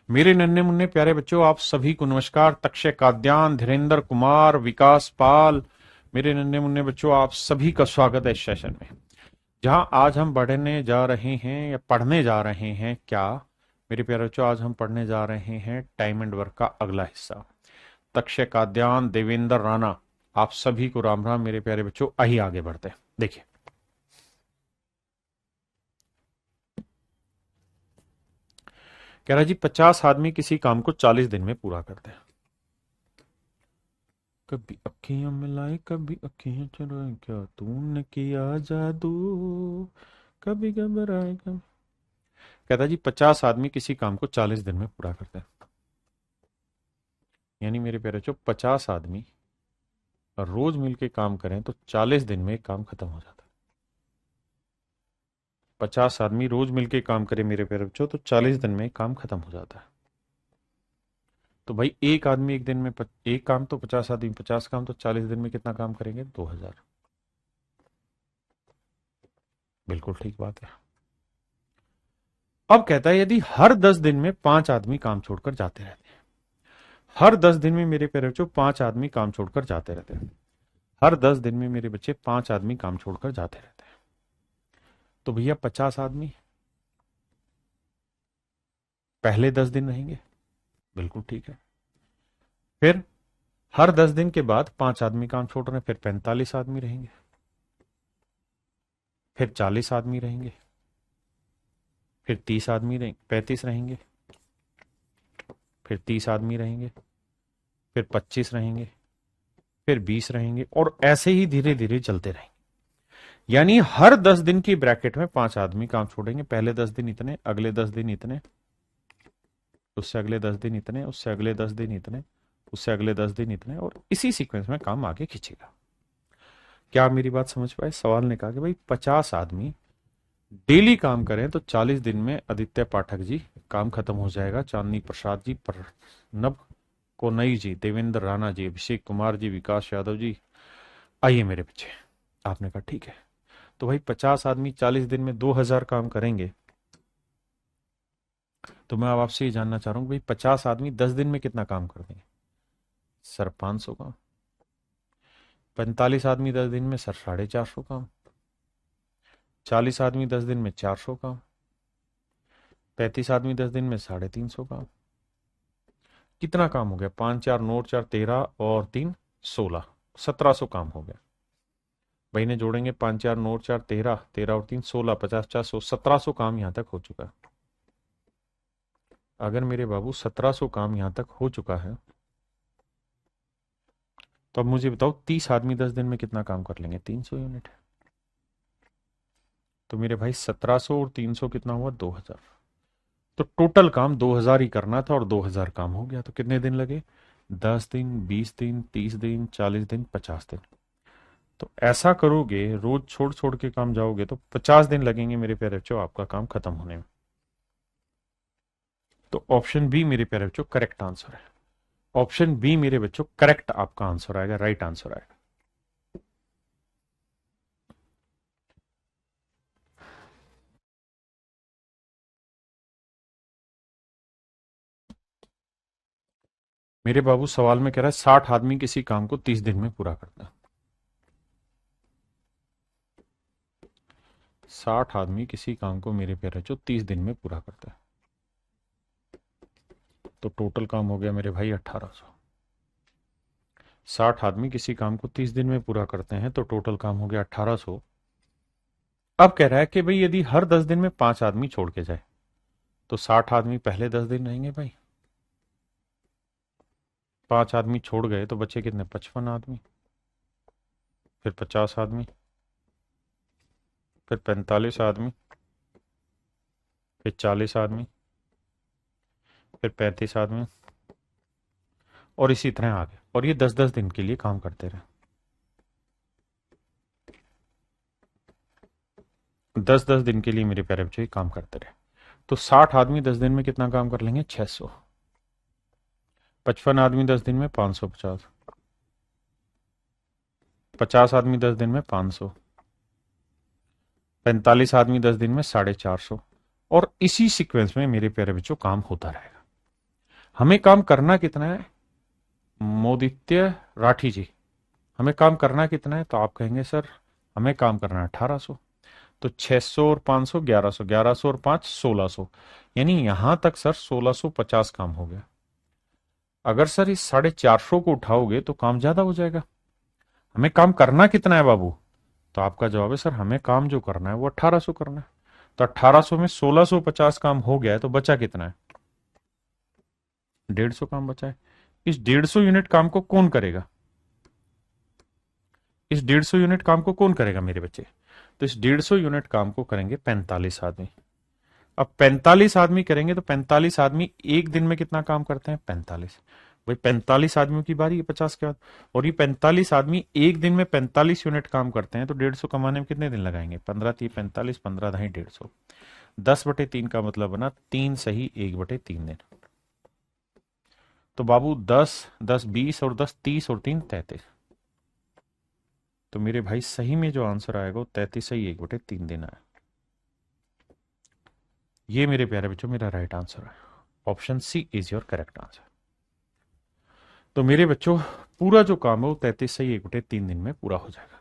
मेरे नन्हे मुन्ने प्यारे बच्चों, आप सभी को नमस्कार। तक्षय काद्यान, धीरेन्द्र कुमार, विकास पाल, मेरे नन्हे मुन्ने बच्चों, आप सभी का स्वागत है इस सेशन में, जहां आज हम पढ़ने जा रहे हैं या पढ़ने जा रहे हैं क्या मेरे प्यारे बच्चों। आज हम पढ़ने जा रहे हैं टाइम एंड वर्क का अगला हिस्सा। तक्षय काद्यान, देवेंद्र राणा, आप सभी को राम राम मेरे प्यारे बच्चों। आइए आगे बढ़ते हैं। देखिए, कह रहा जी 50 आदमी किसी काम को 40 दिन में पूरा करते हैं। कभी अखियां मिलाए कभी अखियां चुराए, क्या तूने किया जादू, कभी घबराए कभी। कहता जी 50 आदमी किसी काम को 40 दिन में पूरा करते हैं। यानी मेरे प्यारे बच्चों, 50 आदमी रोज मिलके काम करें तो 40 दिन में काम खत्म हो जाता है। 50 आदमी रोज मिलके काम करें मेरे प्यारे बच्चों तो 40 दिन में काम खत्म हो जाता है। तो भाई एक आदमी एक दिन में एक काम तो 50 आदमी 50 काम तो 40 दिन में कितना काम करेंगे? 2000। बिल्कुल ठीक बात है। अब कहता है यदि हर 10 दिन में 5 आदमी काम छोड़कर जाते रहते हैं, हर 10 दिन में मेरे प्यारे बच्चों 5 आदमी काम छोड़कर जाते रहते हैं, हर 10 दिन में मेरे बच्चे 5 आदमी काम छोड़कर जाते रहते हैं, तो भैया 50 आदमी पहले 10 दिन रहेंगे। बिल्कुल ठीक है। फिर हर 10 दिन के बाद 5 आदमी काम छोड़ रहे हैं, फिर 45 आदमी रहेंगे, फिर 40 आदमी रहेंगे, फिर 30 आदमी रहेंगे, 35 रहेंगे, फिर 30 आदमी रहेंगे, फिर 25 रहेंगे, फिर 20 रहेंगे, और ऐसे ही धीरे धीरे चलते रहेंगे। यानी हर 10 दिन की ब्रैकेट में 5 आदमी काम छोड़ेंगे। पहले 10 दिन इतने, अगले 10 दिन इतने, उससे अगले 10 दिन इतने, उससे अगले 10 दिन इतने, उससे अगले 10 दिन इतने, और इसी सीक्वेंस में काम आगे खींचेगा। क्या आप मेरी बात समझ पाए? सवाल ने कहा कि भाई 50 आदमी डेली काम करें तो 40 दिन में आदित्य पाठक जी काम खत्म हो जाएगा, चांदनी प्रसाद जी, प्रणब कोनई जी, देवेंद्र राणा जी, अभिषेक कुमार जी, विकास यादव जी। आइए मेरे बच्चे, आपने कहा ठीक है। तो भाई 50 आदमी 40 दिन में 2000 काम करेंगे। तो मैं अब आपसे ये जानना चाह रहा हूँ भाई 50 आदमी 10 दिन में कितना काम कर देंगे? सर 500 काम। 45 आदमी 10 दिन में सर 450 काम। 40 आदमी 10 दिन में 400 काम। 35 आदमी 10 दिन में 350 काम। कितना काम हो गया? 5 4 9 4 13 और 3 16, 1700 काम हो गया। भाई ने जोड़ेंगे 5 4 9 4 13, 13 और 3 16, 50 400, 1700 काम यहां तक हो चुका है। अगर मेरे बाबू 1700 काम यहां तक हो चुका है, तो अब मुझे बताओ 30 आदमी 10 दिन में कितना काम कर लेंगे? 300 यूनिट। तो मेरे भाई 1700 और 300 कितना हुआ? 2000। तो टोटल काम 2000 ही करना था और 2000 काम हो गया। तो कितने दिन लगे? 10 दिन, 20 दिन, 30 दिन, 40 दिन, 50 दिन। तो ऐसा करोगे, रोज छोड़ छोड़ के काम जाओगे तो 50 दिन लगेंगे मेरे प्यारे बच्चों आपका काम खत्म होने में। तो ऑप्शन बी मेरे प्यारे बच्चों करेक्ट आंसर है। ऑप्शन बी मेरे बच्चों करेक्ट आपका आंसर आएगा, राइट आंसर आएगा। मेरे बाबू सवाल में कह रहा है 60 आदमी किसी काम को 30 दिन में पूरा करता है। 60 आदमी किसी काम को मेरे प्यारे बच्चों 30 दिन में पूरा करता है। तो टोटल काम हो गया मेरे भाई 1800। 60 आदमी किसी काम को 30 दिन में पूरा करते हैं तो टोटल काम हो गया 1800। अब कह रहा है कि भाई यदि हर 10 दिन में 5 आदमी छोड़ के जाए तो 60 आदमी पहले 10 दिन रहेंगे भाई, 5 आदमी छोड़ गए तो बचे कितने? 55 आदमी, फिर 50 आदमी, फिर 45 आदमी, फिर 40 आदमी, फिर 35 आदमी, और इसी तरह आगे। और ये 10 10 दिन के लिए काम करते रहे। 10 10 दिन के लिए मेरे प्यारे बच्चे काम करते रहे। तो 60 आदमी 10 दिन में कितना काम कर लेंगे? 600। 55 आदमी 10 दिन में 550। 50 आदमी 10 दिन में 500। 45 आदमी 10 दिन में 450। और इसी सीक्वेंस में मेरे प्यारे बच्चों काम होता रहेगा। हमें काम करना कितना है मोदित्य राठी जी, हमें काम करना कितना है? तो आप कहेंगे सर हमें काम करना है 1800। तो 600 और 500 1100, 1100 और 5 1600, यानी यहां तक सर 1650 काम हो गया। अगर सर इस 450 को उठाओगे तो काम ज्यादा हो जाएगा। हमें काम करना कितना है बाबू? तो आपका जवाब है सर हमें काम जो करना है वो 1800 करना है। तो 1800 में 1650 काम हो गया है, तो बचा कितना है? 150 काम बचा है। इस 150 यूनिट काम को कौन करेगा? इस 150 यूनिट काम को कौन करेगा मेरे बच्चे? तो इस 150 यूनिट काम को करेंगे 45 आदमी। अब 45 आदमी करेंगे तो 45 आदमी एक दिन में कितना काम करते हैं? 45। भाई 45 आदमियों की बारी है 50 के बाद, और ये 45 आदमी एक दिन में 45 यूनिट काम करते हैं, तो 150 कमाने में कितने दिन लगाएंगे? 15 3 45, 15 ढाई 150, 10/3 का मतलब बना 3 सही 1/3 दिन। तो बाबू 10 10 20 और 10 30 और 3 33। तो मेरे भाई सही में जो आंसर आएगा वो 33 सही 1/3 दिन आया। ये मेरे प्यारे बच्चों मेरा राइट आंसर है। Option C is your correct answer. तो मेरे बच्चों पूरा जो काम है वो 33 सही 1/3 दिन में पूरा हो जाएगा।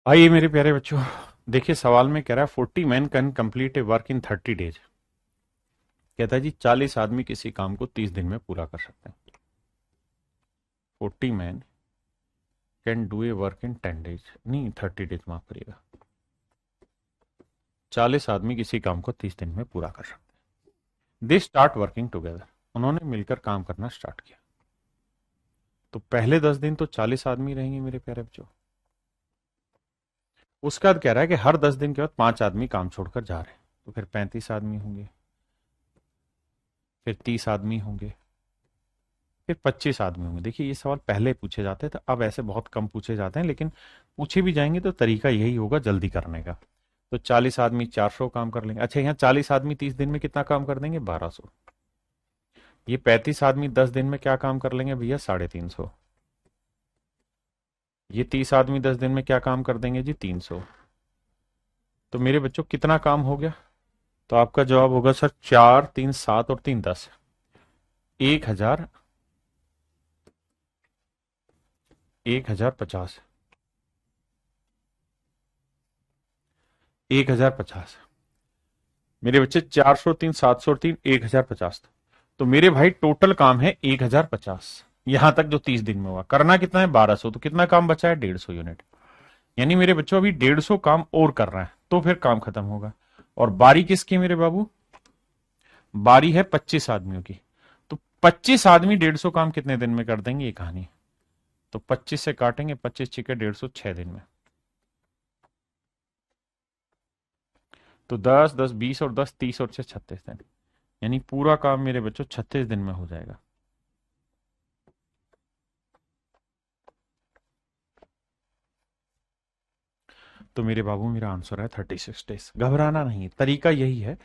आइए मेरे प्यारे बच्चों, देखिए सवाल में कह रहा है 40 man can complete A work in 30 days. कहता है जी 40 आदमी किसी काम को 30 दिन में पूरा कर सकते हैं। 40 man can do a work in 10 days, नहीं 30 डेज, माफ करिएगा। 40 आदमी किसी काम को 30 दिन में पूरा कर सकते हैं। दे स्टार्ट वर्किंग टुगेदर, उन्होंने मिलकर काम करना स्टार्ट किया। तो पहले 10 दिन तो 40 आदमी रहेंगे मेरे प्यारे बच्चों। उसके बाद कह रहा है कि हर 10 दिन के बाद 5 आदमी काम छोड़कर जा रहे हैं, तो फिर 35 आदमी होंगे, फिर 30 आदमी होंगे, फिर 25 आदमी होंगे। देखिए ये सवाल पहले पूछे जाते थे, अब ऐसे बहुत कम पूछे जाते हैं, लेकिन पूछे भी जाएंगे तो तरीका यही होगा जल्दी करने का। तो 40 आदमी 400 काम कर लेंगे। अच्छा यहाँ 40 आदमी 30 दिन में कितना काम कर देंगे? 1200। ये 35 आदमी 10 दिन में क्या काम कर लेंगे भैया? 350। ये 30 आदमी 10 दिन में क्या काम कर देंगे जी? 300। तो मेरे बच्चों कितना काम हो गया? तो आपका जवाब होगा सर 4 3 7 और 3 10, 1000, 1050, 1050। मेरे बच्चे 400 3 700 और 3 1050। तो मेरे भाई टोटल काम है 1050, यहां तक जो 30 दिन में हुआ। करना कितना है? 1200। तो कितना काम बचा है? 150 यूनिट। यानी मेरे बच्चों अभी 150 काम और कर रहा है तो फिर काम खत्म होगा। और बारी किसकी मेरे बाबू? बारी है 25 आदमियों की। तो 25 आदमी 150 काम कितने दिन में कर देंगे? ये कहानी। तो 25 से काटेंगे, 25 छिके 150, 6 दिन में। तो 10 10 20 और 10 30 और 6 36 दिन, यानी पूरा काम मेरे बच्चों 36 दिन में हो जाएगा। तो मेरे बाबू मेरा आंसर है 36 डेज। घबराना नहीं, तरीका यही है।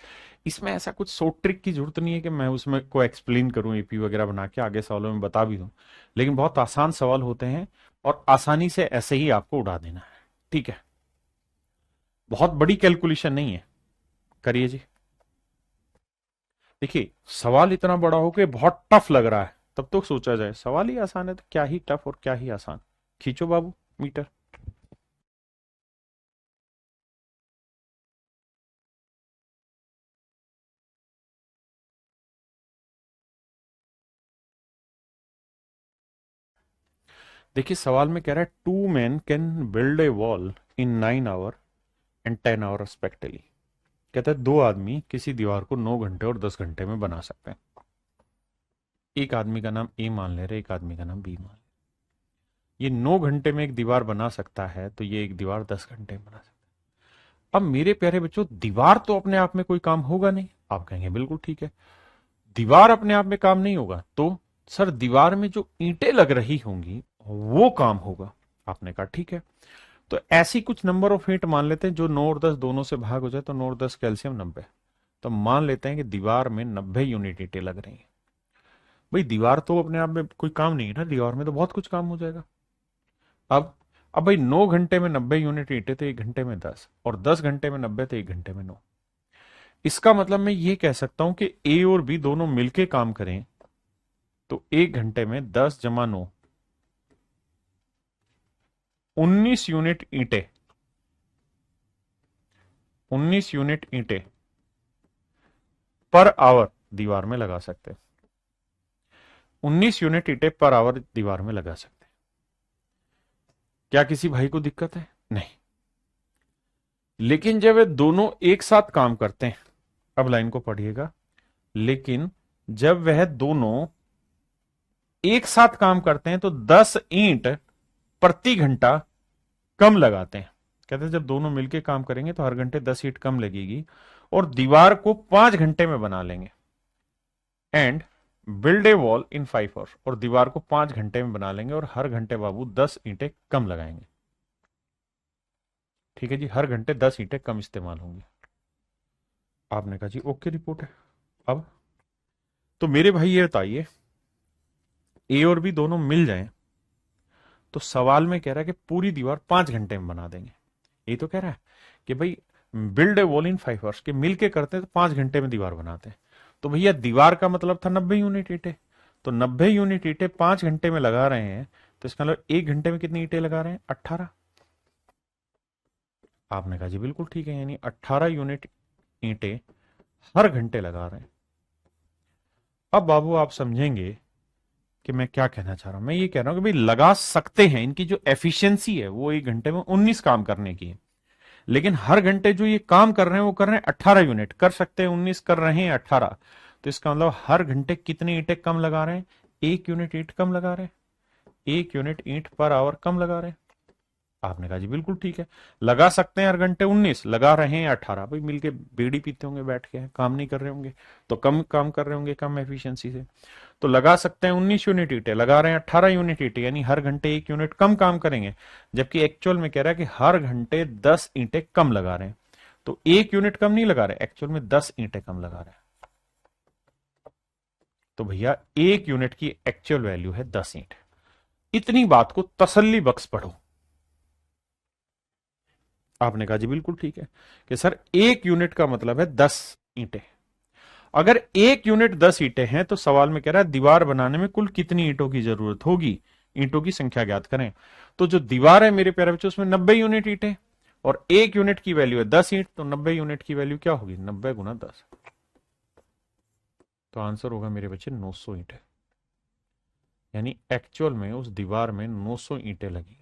इसमें ऐसा कुछ सो ट्रिक की जरूरत नहीं है कि मैं उसमें को एक्सप्लेन करूं एपी वगैरह बना के आगे सवालों में बता भी दूं, लेकिन बहुत आसान सवाल होते हैं और आसानी से ऐसे ही आपको उड़ा देना है। ठीक है, बहुत बड़ी कैलकुलेशन नहीं है, करिए जी। देखिए सवाल इतना बड़ा हो के बहुत टफ लग रहा है तब तो सोचा जाए सवाल ही आसान है तो क्या ही टफ और क्या ही आसान। खींचो बाबू मीटर। देखिए सवाल में कह रहा है 2 men can build a wall in 9 hour and 10 hour respectively. कहता है 2 आदमी किसी दीवार को 9 घंटे और 10 घंटे में बना सकते हैं। एक आदमी का नाम ए मान ले रहे, एक आदमी का नाम बी मान ले। ये 9 घंटे में एक दीवार बना सकता है, तो ये एक दीवार 10 घंटे में बना सकता है। अब मेरे प्यारे बच्चों दीवार तो अपने आप में कोई काम होगा नहीं। आप कहेंगे बिल्कुल ठीक है, दीवार अपने आप में काम नहीं होगा, तो सर दीवार में जो ईंटें लग रही होंगी वो काम होगा। आपने कहा ठीक है, तो ऐसी कुछ नंबर ऑफ ईंट मान लेते हैं जो 9 और 10 दोनों से भाग हो जाए, तो 9 और 10 कैल्शियम 90। तो मान लेते हैं कि दीवार में 90 यूनिट ईंटें लग रही हैं। भाई दीवार तो अपने आप में कोई काम नहीं है ना, दीवार में तो बहुत कुछ काम हो जाएगा। अब भाई 9 घंटे में 90 यूनिट ईंटें तो 1 घंटे में 10, और 10 घंटे में 90 तो 1 घंटे में 9। इसका मतलब मैं ये कह सकता हूं कि ए और बी दोनों मिलके काम करें तो 1 घंटे में 10 जमा 9, 19 यूनिट ईंटें, 19 यूनिट ईंटें पर आवर दीवार में लगा सकते हैं। 19 यूनिट ईंटें पर आवर दीवार में लगा सकते हैं। क्या किसी भाई को दिक्कत है? नहीं। लेकिन जब वे दोनों एक साथ काम करते हैं, अब लाइन को पढ़िएगा, लेकिन जब वह दोनों एक साथ काम करते हैं तो 10 ईंट प्रति घंटा कम लगाते हैं। कहते हैं जब दोनों मिलकर काम करेंगे तो हर घंटे 10 ईंट कम लगेगी और दीवार को 5 घंटे में बना लेंगे। And build a wall in 5 hours, और दीवार को 5 घंटे में बना लेंगे और हर घंटे बाबू 10 ईंटें कम लगाएंगे। ठीक है जी, हर घंटे 10 ईंटें कम इस्तेमाल होंगी। आपने कहा जी ओके रिपोर्ट है। अब तो मेरे भाई ये बताइए, ए और बी दोनों मिल जाएं तो सवाल में कह रहा है कि पूरी दीवार 5 घंटे में बना देंगे। ये तो कह रहा है कि भाई build a wall in 5 hours, के मिलके करते हैं तो 5 घंटे में दीवार बनाते हैं। तो भैया दीवार का मतलब था 90 यूनिट ईंटें, तो 90 यूनिट ईंटें 5 घंटे में लगा रहे हैं, तो इसका मतलब 1 घंटे में कितनी ईंटें लगा रहे हैं? 18। आपने कहा जी बिल्कुल ठीक है, यानी 18 यूनिट ईंटें हर घंटे लगा रहे हैं। अब बाबू आप समझेंगे कि मैं क्या कहना चाह रहा हूं। मैं ये कह रहा हूं कि भाई लगा सकते हैं, इनकी जो एफिशिएंसी है वो 1 घंटे में 19 काम करने की है, लेकिन हर घंटे जो ये काम कर रहे हैं वो कर रहे हैं 18 यूनिट, कर सकते हैं 19, कर रहे हैं 18। तो इसका मतलब हर घंटे कितनी ईंटें कम लगा रहे हैं? 1 यूनिट ईंट कम लगा रहे हैं, 1 यूनिट ईंट पर आवर कम लगा रहे हैं। आपने कहा जी बिल्कुल ठीक है, लगा सकते हैं हर घंटे 19, लगा रहे हैं 18। भाई मिलके बीड़ी पीते होंगे बैठ के, काम नहीं कर रहे होंगे, तो कम काम कर रहे होंगे, कम एफिशिएंसी से। तो लगा सकते हैं 19 यूनिट ईंटें, लगा रहे हैं 18 यूनिट ईंटें, यानी हर घंटे 1 यूनिट कम काम करेंगे। जबकि एक्चुअल में कह रहा है कि हर घंटे 10 ईंटें कम लगा रहे हैं। तो 1 यूनिट कम नहीं लगा रहे, एक्चुअल में 10 ईंटें कम लगा रहे हैं। तो भैया 1 यूनिट की एक्चुअल वैल्यू है 10 ईंट। इतनी बात को तसल्ली बख्श पढ़ो। आपने कहा जी बिल्कुल ठीक है कि सर 1 यूनिट का मतलब है 10 ईंटें। अगर 1 यूनिट 10 ईंटें हैं तो सवाल में कह रहा है दीवार बनाने में कुल कितनी ईंटों की जरूरत होगी, ईंटों की संख्या ज्ञात करें। तो जो दीवार है मेरे प्यारे बच्चों उसमें 90 यूनिट ईंटें और 1 यूनिट की वैल्यू है 10 ईंट, तो 90 यूनिट की वैल्यू क्या होगी? 90 गुना 10। तो आंसर होगा मेरे बच्चे 900 ईंटें, यानी एक्चुअल में उस दीवार में 900 ईंटें लगेंगी।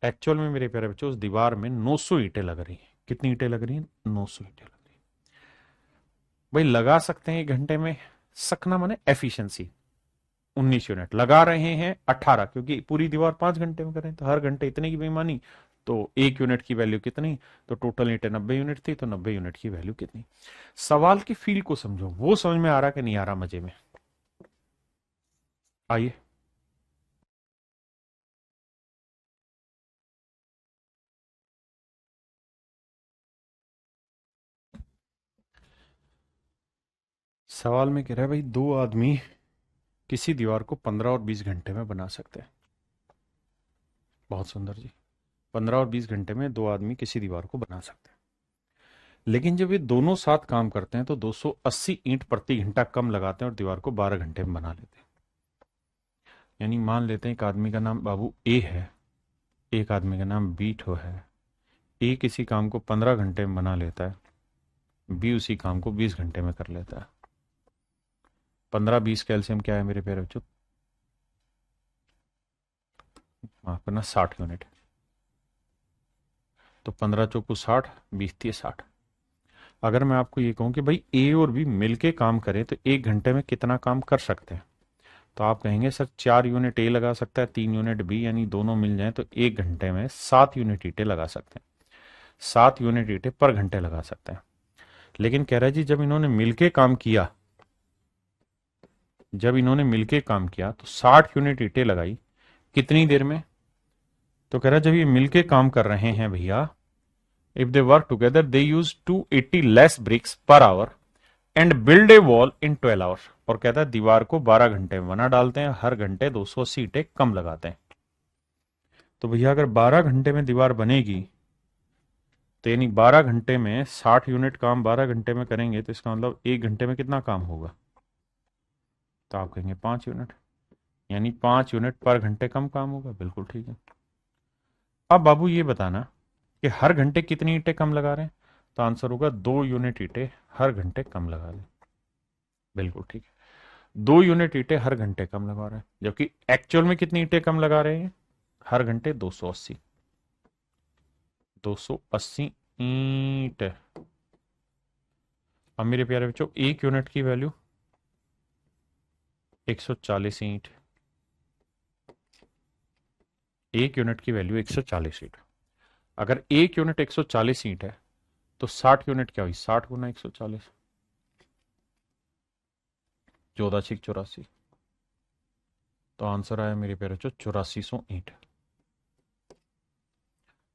एक्चुअल में मेरे प्यारे बच्चों उस दीवार में 900 ईंटें लग रही हैं। कितनी ईंटें लग रही हैं? 900 ईंटें लग रही हैं। भाई लगा सकते हैं 1 घंटे में, सकना माने एफिशिएंसी, 19 यूनिट लगा रहे हैं 18, क्योंकि पूरी दीवार 5 घंटे में करें तो हर घंटे इतने की बेईमानी। तो 1 यूनिट की वैल्यू कितनी? तो टोटल ईंटें 90 यूनिट थी, तो 90 यूनिट की वैल्यू कितनी? सवाल की फील को समझो, वो समझ में आ रहा कि नहीं आ रहा मजे में? आइए सवाल में कह रहा है भाई 2 आदमी किसी दीवार को 15 और 20 घंटे में बना सकते हैं। बहुत सुंदर जी, 15 और 20 घंटे में 2 आदमी किसी दीवार को बना सकते हैं, लेकिन जब ये दोनों साथ काम करते हैं तो 280 ईंट प्रति घंटा कम लगाते हैं और दीवार को 12 घंटे में बना लेते हैं। यानी मान लेते हैं एक आदमी का नाम बाबू ए है, एक आदमी का नाम बी ठो है। ए किसी काम को 15 घंटे में बना लेता है, बी उसी काम को 20 घंटे में कर लेता है। 15-20 कैल्शियम क्या है मेरे प्यारे बच्चों? माफ करना, 60 यूनिट। तो 15 चौको 60, 20 थी 60। अगर मैं आपको ये कहूं कि भाई ए और बी मिलके काम करें तो 1 घंटे में कितना काम कर सकते हैं, तो आप कहेंगे सर 4 यूनिट ए लगा सकता है, 3 यूनिट बी, यानी दोनों मिल जाए तो 1 घंटे में 7 यूनिट ईंटें लगा सकते हैं। 7 यूनिट ईंटें पर घंटे लगा सकते हैं। लेकिन कह रहा है जी जब इन्होंने मिलके काम किया, जब इन्होंने मिलके काम किया तो 60 यूनिट ईंटें लगाई, कितनी देर में? तो कह रहा जब ये मिलके काम कर रहे हैं भैया, if they work together they use 280 less bricks per hour and build a wall in 12 hours. और कहता है दीवार को 12 घंटे में बना डालते हैं, हर घंटे 280 ईंटें कम लगाते हैं। तो भैया अगर 12 घंटे में दीवार बनेगी तो यानी 12 घंटे में 60 यूनिट काम 12 घंटे में करेंगे, तो इसका मतलब 1 घंटे में कितना काम होगा? तो आप कहेंगे 5 यूनिट, यानी 5 यूनिट पर घंटे कम काम होगा। बिल्कुल ठीक है। अब बाबू ये बताना कि हर घंटे कितनी ईंटें कम लगा रहे हैं, तो आंसर होगा 2 यूनिट ईंटें हर घंटे कम लगा रहे हैं। बिल्कुल ठीक है, 2 यूनिट ईंटें हर घंटे कम लगा रहे हैं, जबकि एक्चुअल में कितनी ईंटें कम लगा रहे हैं? हर घंटे 280 ईंट। अब मेरे प्यारे बच्चों 1 यूनिट की वैल्यू 140 ईंट, 1 यूनिट की वैल्यू 140 ईंट। अगर 1 यूनिट 140 ईंट है तो 60 यूनिट क्या हुई? 60 गुना 140, 14×84। तो आंसर आया मेरे प्यारे बच्चों 8400 ईंट।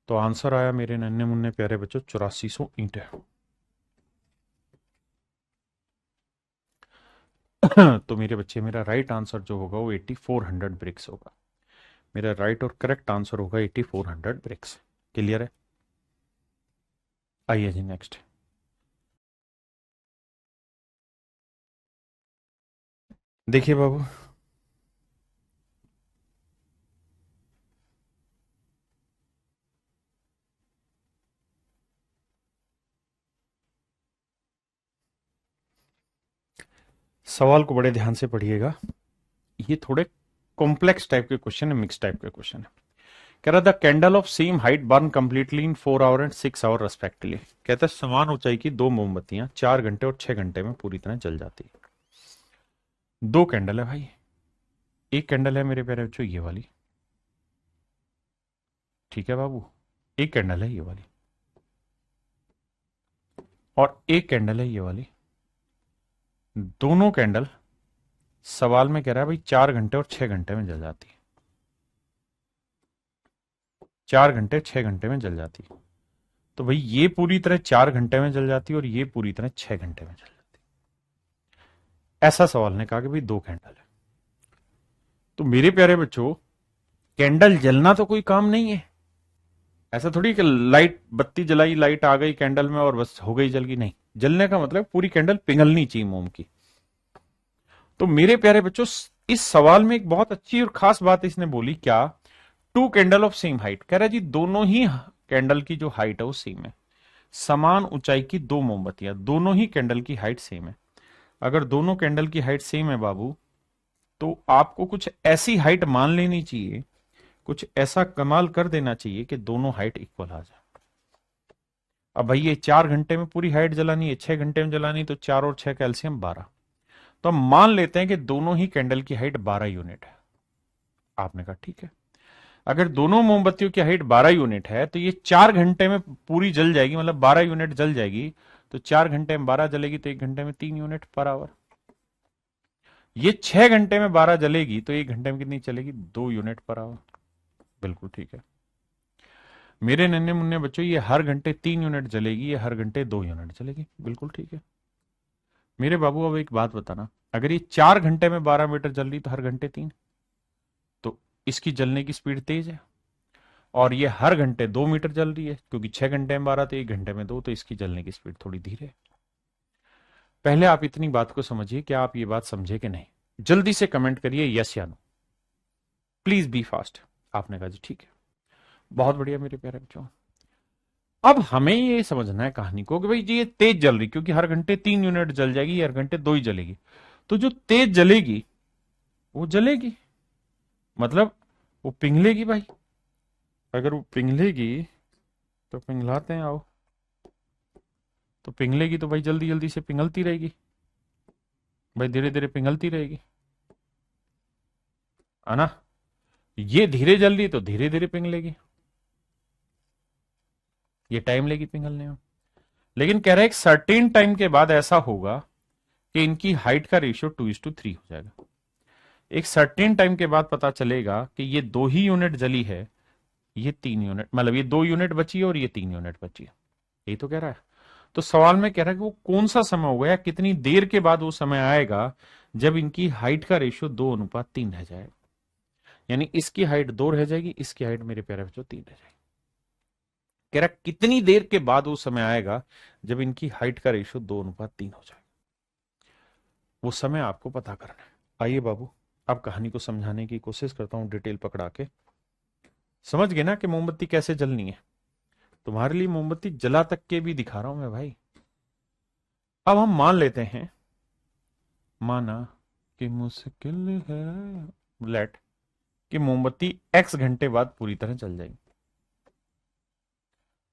तो आंसर आया मेरे नन्हे मुन्ने प्यारे बच्चों 8400 ईंट है। तो मेरे बच्चे मेरा राइट आंसर जो होगा वो 8400 ब्रिक्स होगा। मेरा राइट और करेक्ट आंसर होगा 8400 ब्रिक्स। क्लियर है? आइए जी नेक्स्ट। देखिए बाबू, सवाल को बड़े ध्यान से पढ़िएगा। ये थोड़े कॉम्प्लेक्स टाइप के क्वेश्चन है, मिक्स टाइप के क्वेश्चन है। कह रहा the candle of same height burn completely in 4 hour and 6 hour respectively. कहता है समान ऊंचाई की 2 मोमबत्तियां 4 घंटे और 6 घंटे में पूरी तरह जल जाती है। 2 कैंडल है भाई, एक कैंडल है मेरे प्यारे बच्चों ये वाली, ठीक है बाबू, एक कैंडल है ये वाली, और एक कैंडल है ये वाली। दोनों कैंडल सवाल में कह रहा है भाई 4 घंटे और 6 घंटे में जल जाती है, 4 घंटे 6 घंटे में जल जाती है। तो भाई ये पूरी तरह 4 घंटे में जल जाती है और ये पूरी तरह 6 घंटे में जल जाती है। ऐसा सवाल ने कहा कि भाई 2 कैंडल है। तो मेरे प्यारे बच्चों कैंडल जलना तो कोई काम नहीं है, ऐसा थोड़ी कि लाइट बत्ती जलाई, लाइट आ गई कैंडल में और बस हो गई जल गई, नहीं। जलने का मतलब पूरी कैंडल पिघलनी चाहिए मोम की। तो मेरे प्यारे बच्चों इस सवाल में एक बहुत अच्छी और खास बात इसने बोली, क्या? 2 कैंडल ऑफ सेम हाइट। कह रहा है जी दोनों ही कैंडल की जो हाइट है वो सेम है, समान ऊंचाई की 2 मोमबत्तियां, दोनों ही कैंडल की हाइट सेम है। अगर दोनों कैंडल की हाइट सेम है बाबू, तो आपको कुछ ऐसी हाइट मान लेनी चाहिए, कुछ ऐसा कमाल कर देना चाहिए कि दोनों हाइट इक्वल आ जाए। अब भाई ये 4 घंटे में पूरी हाइट जलानी है, 6 घंटे में जलानी, तो 4 और 6 कैल्शियम 12। तो हम मान लेते हैं कि दोनों ही कैंडल की हाइट 12 यूनिट है। आपने कहा ठीक है, अगर दोनों मोमबत्तियों की हाइट 12 यूनिट है तो ये 4 घंटे में पूरी जल जाएगी, मतलब 12 यूनिट जल जाएगी। तो 4 घंटे में 12 जलेगी तो 1 घंटे में 3 यूनिट पर आवर। ये 6 घंटे में 12 जलेगी तो 1 घंटे में कितनी चलेगी? 2 यूनिट पर आवर। बिल्कुल ठीक है मेरे नन्हे मुन्ने बच्चों, ये हर घंटे 3 यूनिट जलेगी, ये हर घंटे 2 यूनिट जलेगी। बिल्कुल ठीक है मेरे बाबू। अब एक बात बताना, अगर ये 4 घंटे में 12 मीटर जल रही तो हर घंटे 3, तो इसकी जलने की स्पीड तेज है। और ये हर घंटे 2 मीटर जल रही है, क्योंकि 6 घंटे में 12 तो 1 घंटे में 2, तो इसकी जलने की स्पीड थोड़ी धीरे है। पहले आप इतनी बात को समझिए, क्या आप ये बात समझे कि नहीं? जल्दी से कमेंट करिए यस या नो, प्लीज बी फास्ट। आपने कहा जी ठीक है, बहुत बढ़िया मेरे प्यारे बच्चों। अब हमें ये समझना है कहानी को कि भाई जी ये तेज जल रही, क्योंकि हर घंटे 3 यूनिट जल जाएगी, हर घंटे 2 ही जलेगी। तो जो तेज जलेगी वो जलेगी, मतलब वो पिघलेगी भाई। अगर वो पिघलेगी तो पिघलाते हैं आओ, तो पिघलेगी तो भाई जल्दी जल्दी से पिघलती रहेगी भाई, धीरे धीरे पिघलती रहेगी, है ना? ये धीरे जल रही तो धीरे धीरे पिघलेगी, ये टाइम लेगी पिघलने में। लेकिन कह रहा है एक सर्टेन टाइम के बाद ऐसा होगा कि इनकी हाइट का रेशियो 2:3 हो जाएगा। एक सर्टेन टाइम के बाद पता चलेगा कि ये 2 ही यूनिट जली है, ये 3 यूनिट, मतलब ये 2 यूनिट बची है और ये 3 यूनिट बची है, यही तो कह रहा है। तो सवाल में कह रहा है कि वो कौन सा समय होगा या कितनी देर के बाद वो समय आएगा जब इनकी हाइट का रेशियो 2:3 रह जाएगा। यानी इसकी हाइट 2 रह जाएगी, इसकी हाइट मेरे प्यारे बच्चों 3 रह जाएगी। कह रहा कितनी देर के बाद वो समय आएगा जब इनकी हाइट का रेशियो 2:3 हो जाएगा, वो समय आपको पता करना है। आइए बाबू, अब कहानी को समझाने की कोशिश करता हूं डिटेल पकड़ा के। समझ गए ना कि मोमबत्ती कैसे जलनी है? तुम्हारे लिए मोमबत्ती जला तक के भी दिखा रहा हूं मैं भाई। अब हम मान लेते हैं, माना कि मुश्किल है, लेट, कि मोमबत्ती x घंटे बाद पूरी तरह जल जाएगी,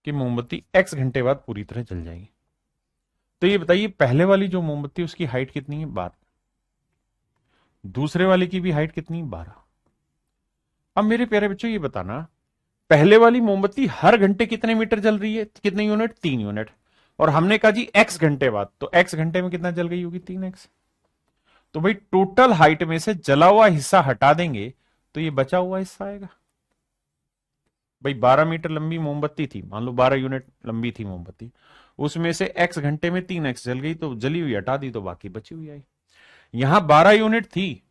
कि मोमबत्ती x घंटे बाद पूरी तरह जल जाएगी। तो ये बताइए, पहले वाली जो मोमबत्ती उसकी हाइट कितनी है? 12। दूसरे वाले की भी हाइट कितनी? 12। अब मेरे प्यारे बच्चों ये बताना, पहले वाली मोमबत्ती हर घंटे कितने मीटर जल रही है? कितने यूनिट? 3 यूनिट। और हमने कहा जी x घंटे बाद, तो x घंटे में कितना जल गई होगी? 3x। तो भाई टोटल हाइट में से जला हुआ हिस्सा हटा देंगे तो ये बचा हुआ हिस्सा आएगा। भाई 12 मीटर लंबी मोमबत्ती थी, मान लो 12 यूनिट लंबी थी मोमबत्ती, उसमें से x घंटे में 3x जल गई, तो जली हुई हटा दी तो बाकी बची हुई आई। यहां 12 यूनिट थी,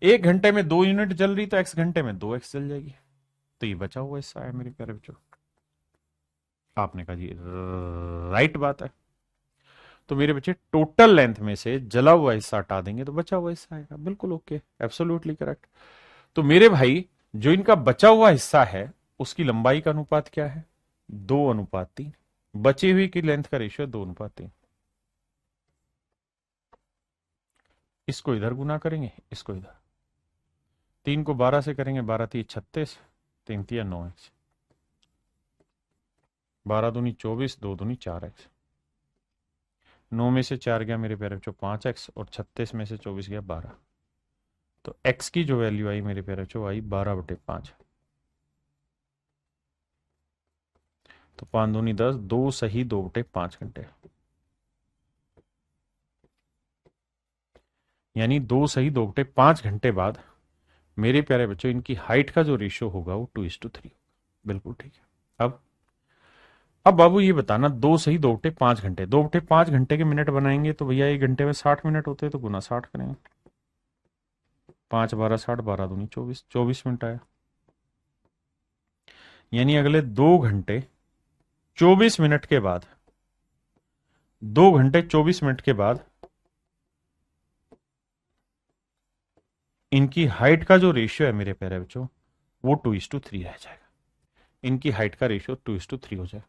1 घंटे में 2 यूनिट जल रही, तो x घंटे में 2x जल जाएगी, तो ये बचा हुआ हिस्सा है मेरे प्यारे बच्चों। आपने कहा जी राइट बात है। तो मेरे बच्चे टोटल लेंथ में से जला हुआ हिस्सा हटा देंगे तो बचा हुआ हिस्सा आएगा। बिल्कुल ओके, एब्सोल्युटली करेक्ट। तो मेरे भाई, जो इनका बचा हुआ हिस्सा है उसकी लंबाई का अनुपात क्या है? 2:3। बची हुई की लेंथ का रेशियो 2:3। इसको इधर गुना करेंगे, इसको इधर, 3 को 12 से करेंगे, 12×3 36, 3×3 9x, 12×2 24, 2×2 4x, 9 में से 4 गया मेरे प्यारे बच्चों 5x, और 36 में से 24 गया 12। तो x की जो वैल्यू आई मेरे प्यारे बच्चों आई 12/5। तो 5×2 10, 2 सही 2/5 घंटे। यानी 2 सही 2/5 घंटे बाद मेरे प्यारे बच्चों इनकी हाइट का जो रेशियो होगा वो 2:3। बिल्कुल ठीक है। अब बाबू ये बताना, 2 सही 2/5 घंटे, 2/5 घंटे के मिनट बनाएंगे तो भैया 1 घंटे में 60 मिनट होते हैं, तो गुना 60 करेंगे। 5×12 60, 12×2 24, 24 मिनट आया। यानी अगले 2 घंटे 24 मिनट के बाद, 2 घंटे 24 मिनट के बाद इनकी हाइट का जो रेशियो है मेरे प्यारे बच्चों वो 2:3 रह जाएगा। इनकी हाइट का रेशियो 2:3 हो जाए।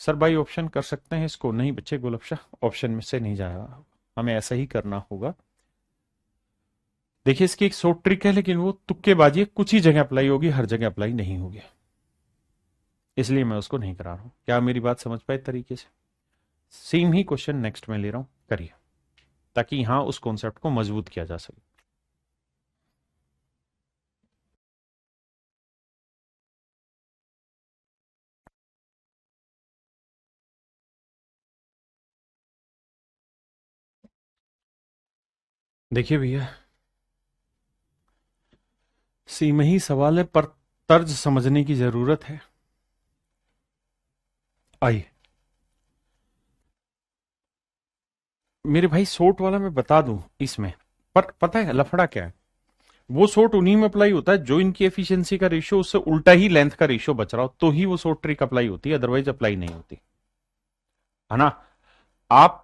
सर भाई ऑप्शन कर सकते हैं इसको? नहीं बच्चे गुलफ्शा, ऑप्शन में से नहीं जाएगा, हमें ऐसा ही करना होगा। देखिए इसकी एक शॉर्ट ट्रिक है, लेकिन वो तुक्केबाजी है, कुछ ही जगह अप्लाई होगी, हर जगह अप्लाई नहीं होगी, इसलिए मैं उसको नहीं करा रहा हूं। क्या मेरी बात समझ पाए तरीके से? सेम ही क्वेश्चन नेक्स्ट में ले रहा हूं, करिए, ताकि यहां उस कॉन्सेप्ट को मजबूत किया जा सके। देखिए भैया, सेम ही सवाल है पर तर्ज समझने की जरूरत है। आइए मेरे भाई, शॉर्ट वाला मैं बता दूं इसमें, पर पता है लफड़ा क्या है? वो शॉर्ट उन्हीं में अप्लाई होता है जो इनकी एफिशिएंसी का रेशियो उससे उल्टा ही लेंथ का रेशियो बच रहा हो, तो ही वो शॉर्ट ट्रिक अप्लाई होती है, अदरवाइज अप्लाई नहीं होती, है ना? आप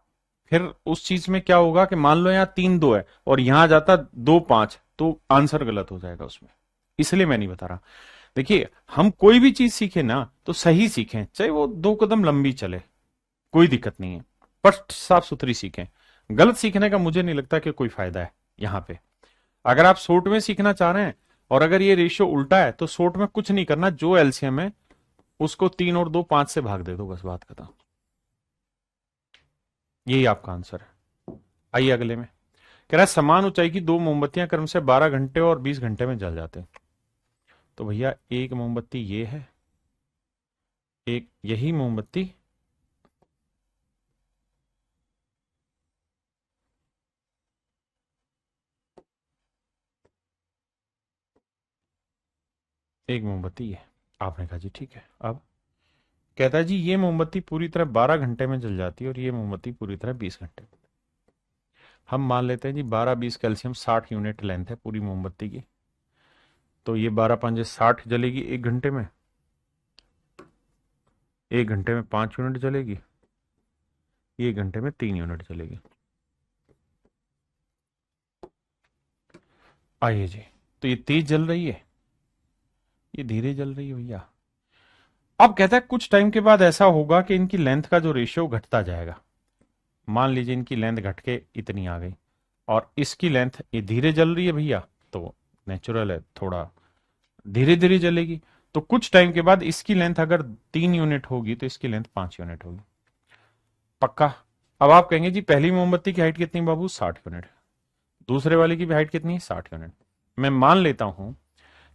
फिर उस चीज में क्या होगा कि मान लो यहाँ 3-2 है और यहां जाता 2-5, तो आंसर गलत हो जाएगा उसमें, इसलिए मैं नहीं बता रहा। देखिए, हम कोई भी चीज सीखे ना तो सही सीखें, चाहे वो 2 कदम लंबी चले, कोई दिक्कत नहीं है, पर साफ सुथरी सीखें। गलत सीखने का मुझे नहीं लगता कि कोई फायदा है यहां पे। अगर आप शॉर्ट में सीखना चाह रहे हैं और अगर ये रेशियो उल्टा है तो शॉर्ट में कुछ नहीं करना, जो एलसीएम है उसको 3 और 2 5 से भाग दे दो, बस बात खत्म। यही आपका आंसर है। आइए अगले में, कह रहा है समान ऊंचाई की दो मोमबत्तियां क्रम से 12 घंटे और 20 घंटे में जल जाते हैं। तो भैया एक मोमबत्ती ये है, एक यही मोमबत्ती, एक मोमबत्ती है। आपने कहा जी ठीक है। अब कहता है जी ये मोमबत्ती पूरी तरह 12 घंटे में जल जाती है और ये मोमबत्ती पूरी तरह 20 घंटे। हम मान लेते हैं जी 12 20 कैल्शियम 60 यूनिट लेंथ है पूरी मोमबत्ती की। तो ये 12 5 60 जलेगी 1 घंटे में। 1 घंटे में 5 यूनिट जलेगी। ये 1 घंटे में 3 यूनिट जलेगी। आइए जी। तो ये तेज जल रही है, ये धीरे जल रही है भैया। अब कहता है कुछ टाइम के बाद ऐसा होगा कि इनकी लेंथ का जो रेशियो घटता जाएगा। मान लीजिए इनकी लेंथ घट के इतनी आ गई और इसकी लेंथ, ये धीरे जल रही है भैया तो नेचुरल है थोड़ा धीरे धीरे जलेगी। तो कुछ टाइम के बाद इसकी लेंथ अगर 3 यूनिट होगी तो इसकी लेंथ 5 यूनिट होगी। पक्का। अब आप कहेंगे जी पहली मोमबत्ती की हाइट कितनी बाबू? 60 यूनिट। दूसरे वाले की भी हाइट कितनी है? 60 यूनिट। मैं मान लेता हूं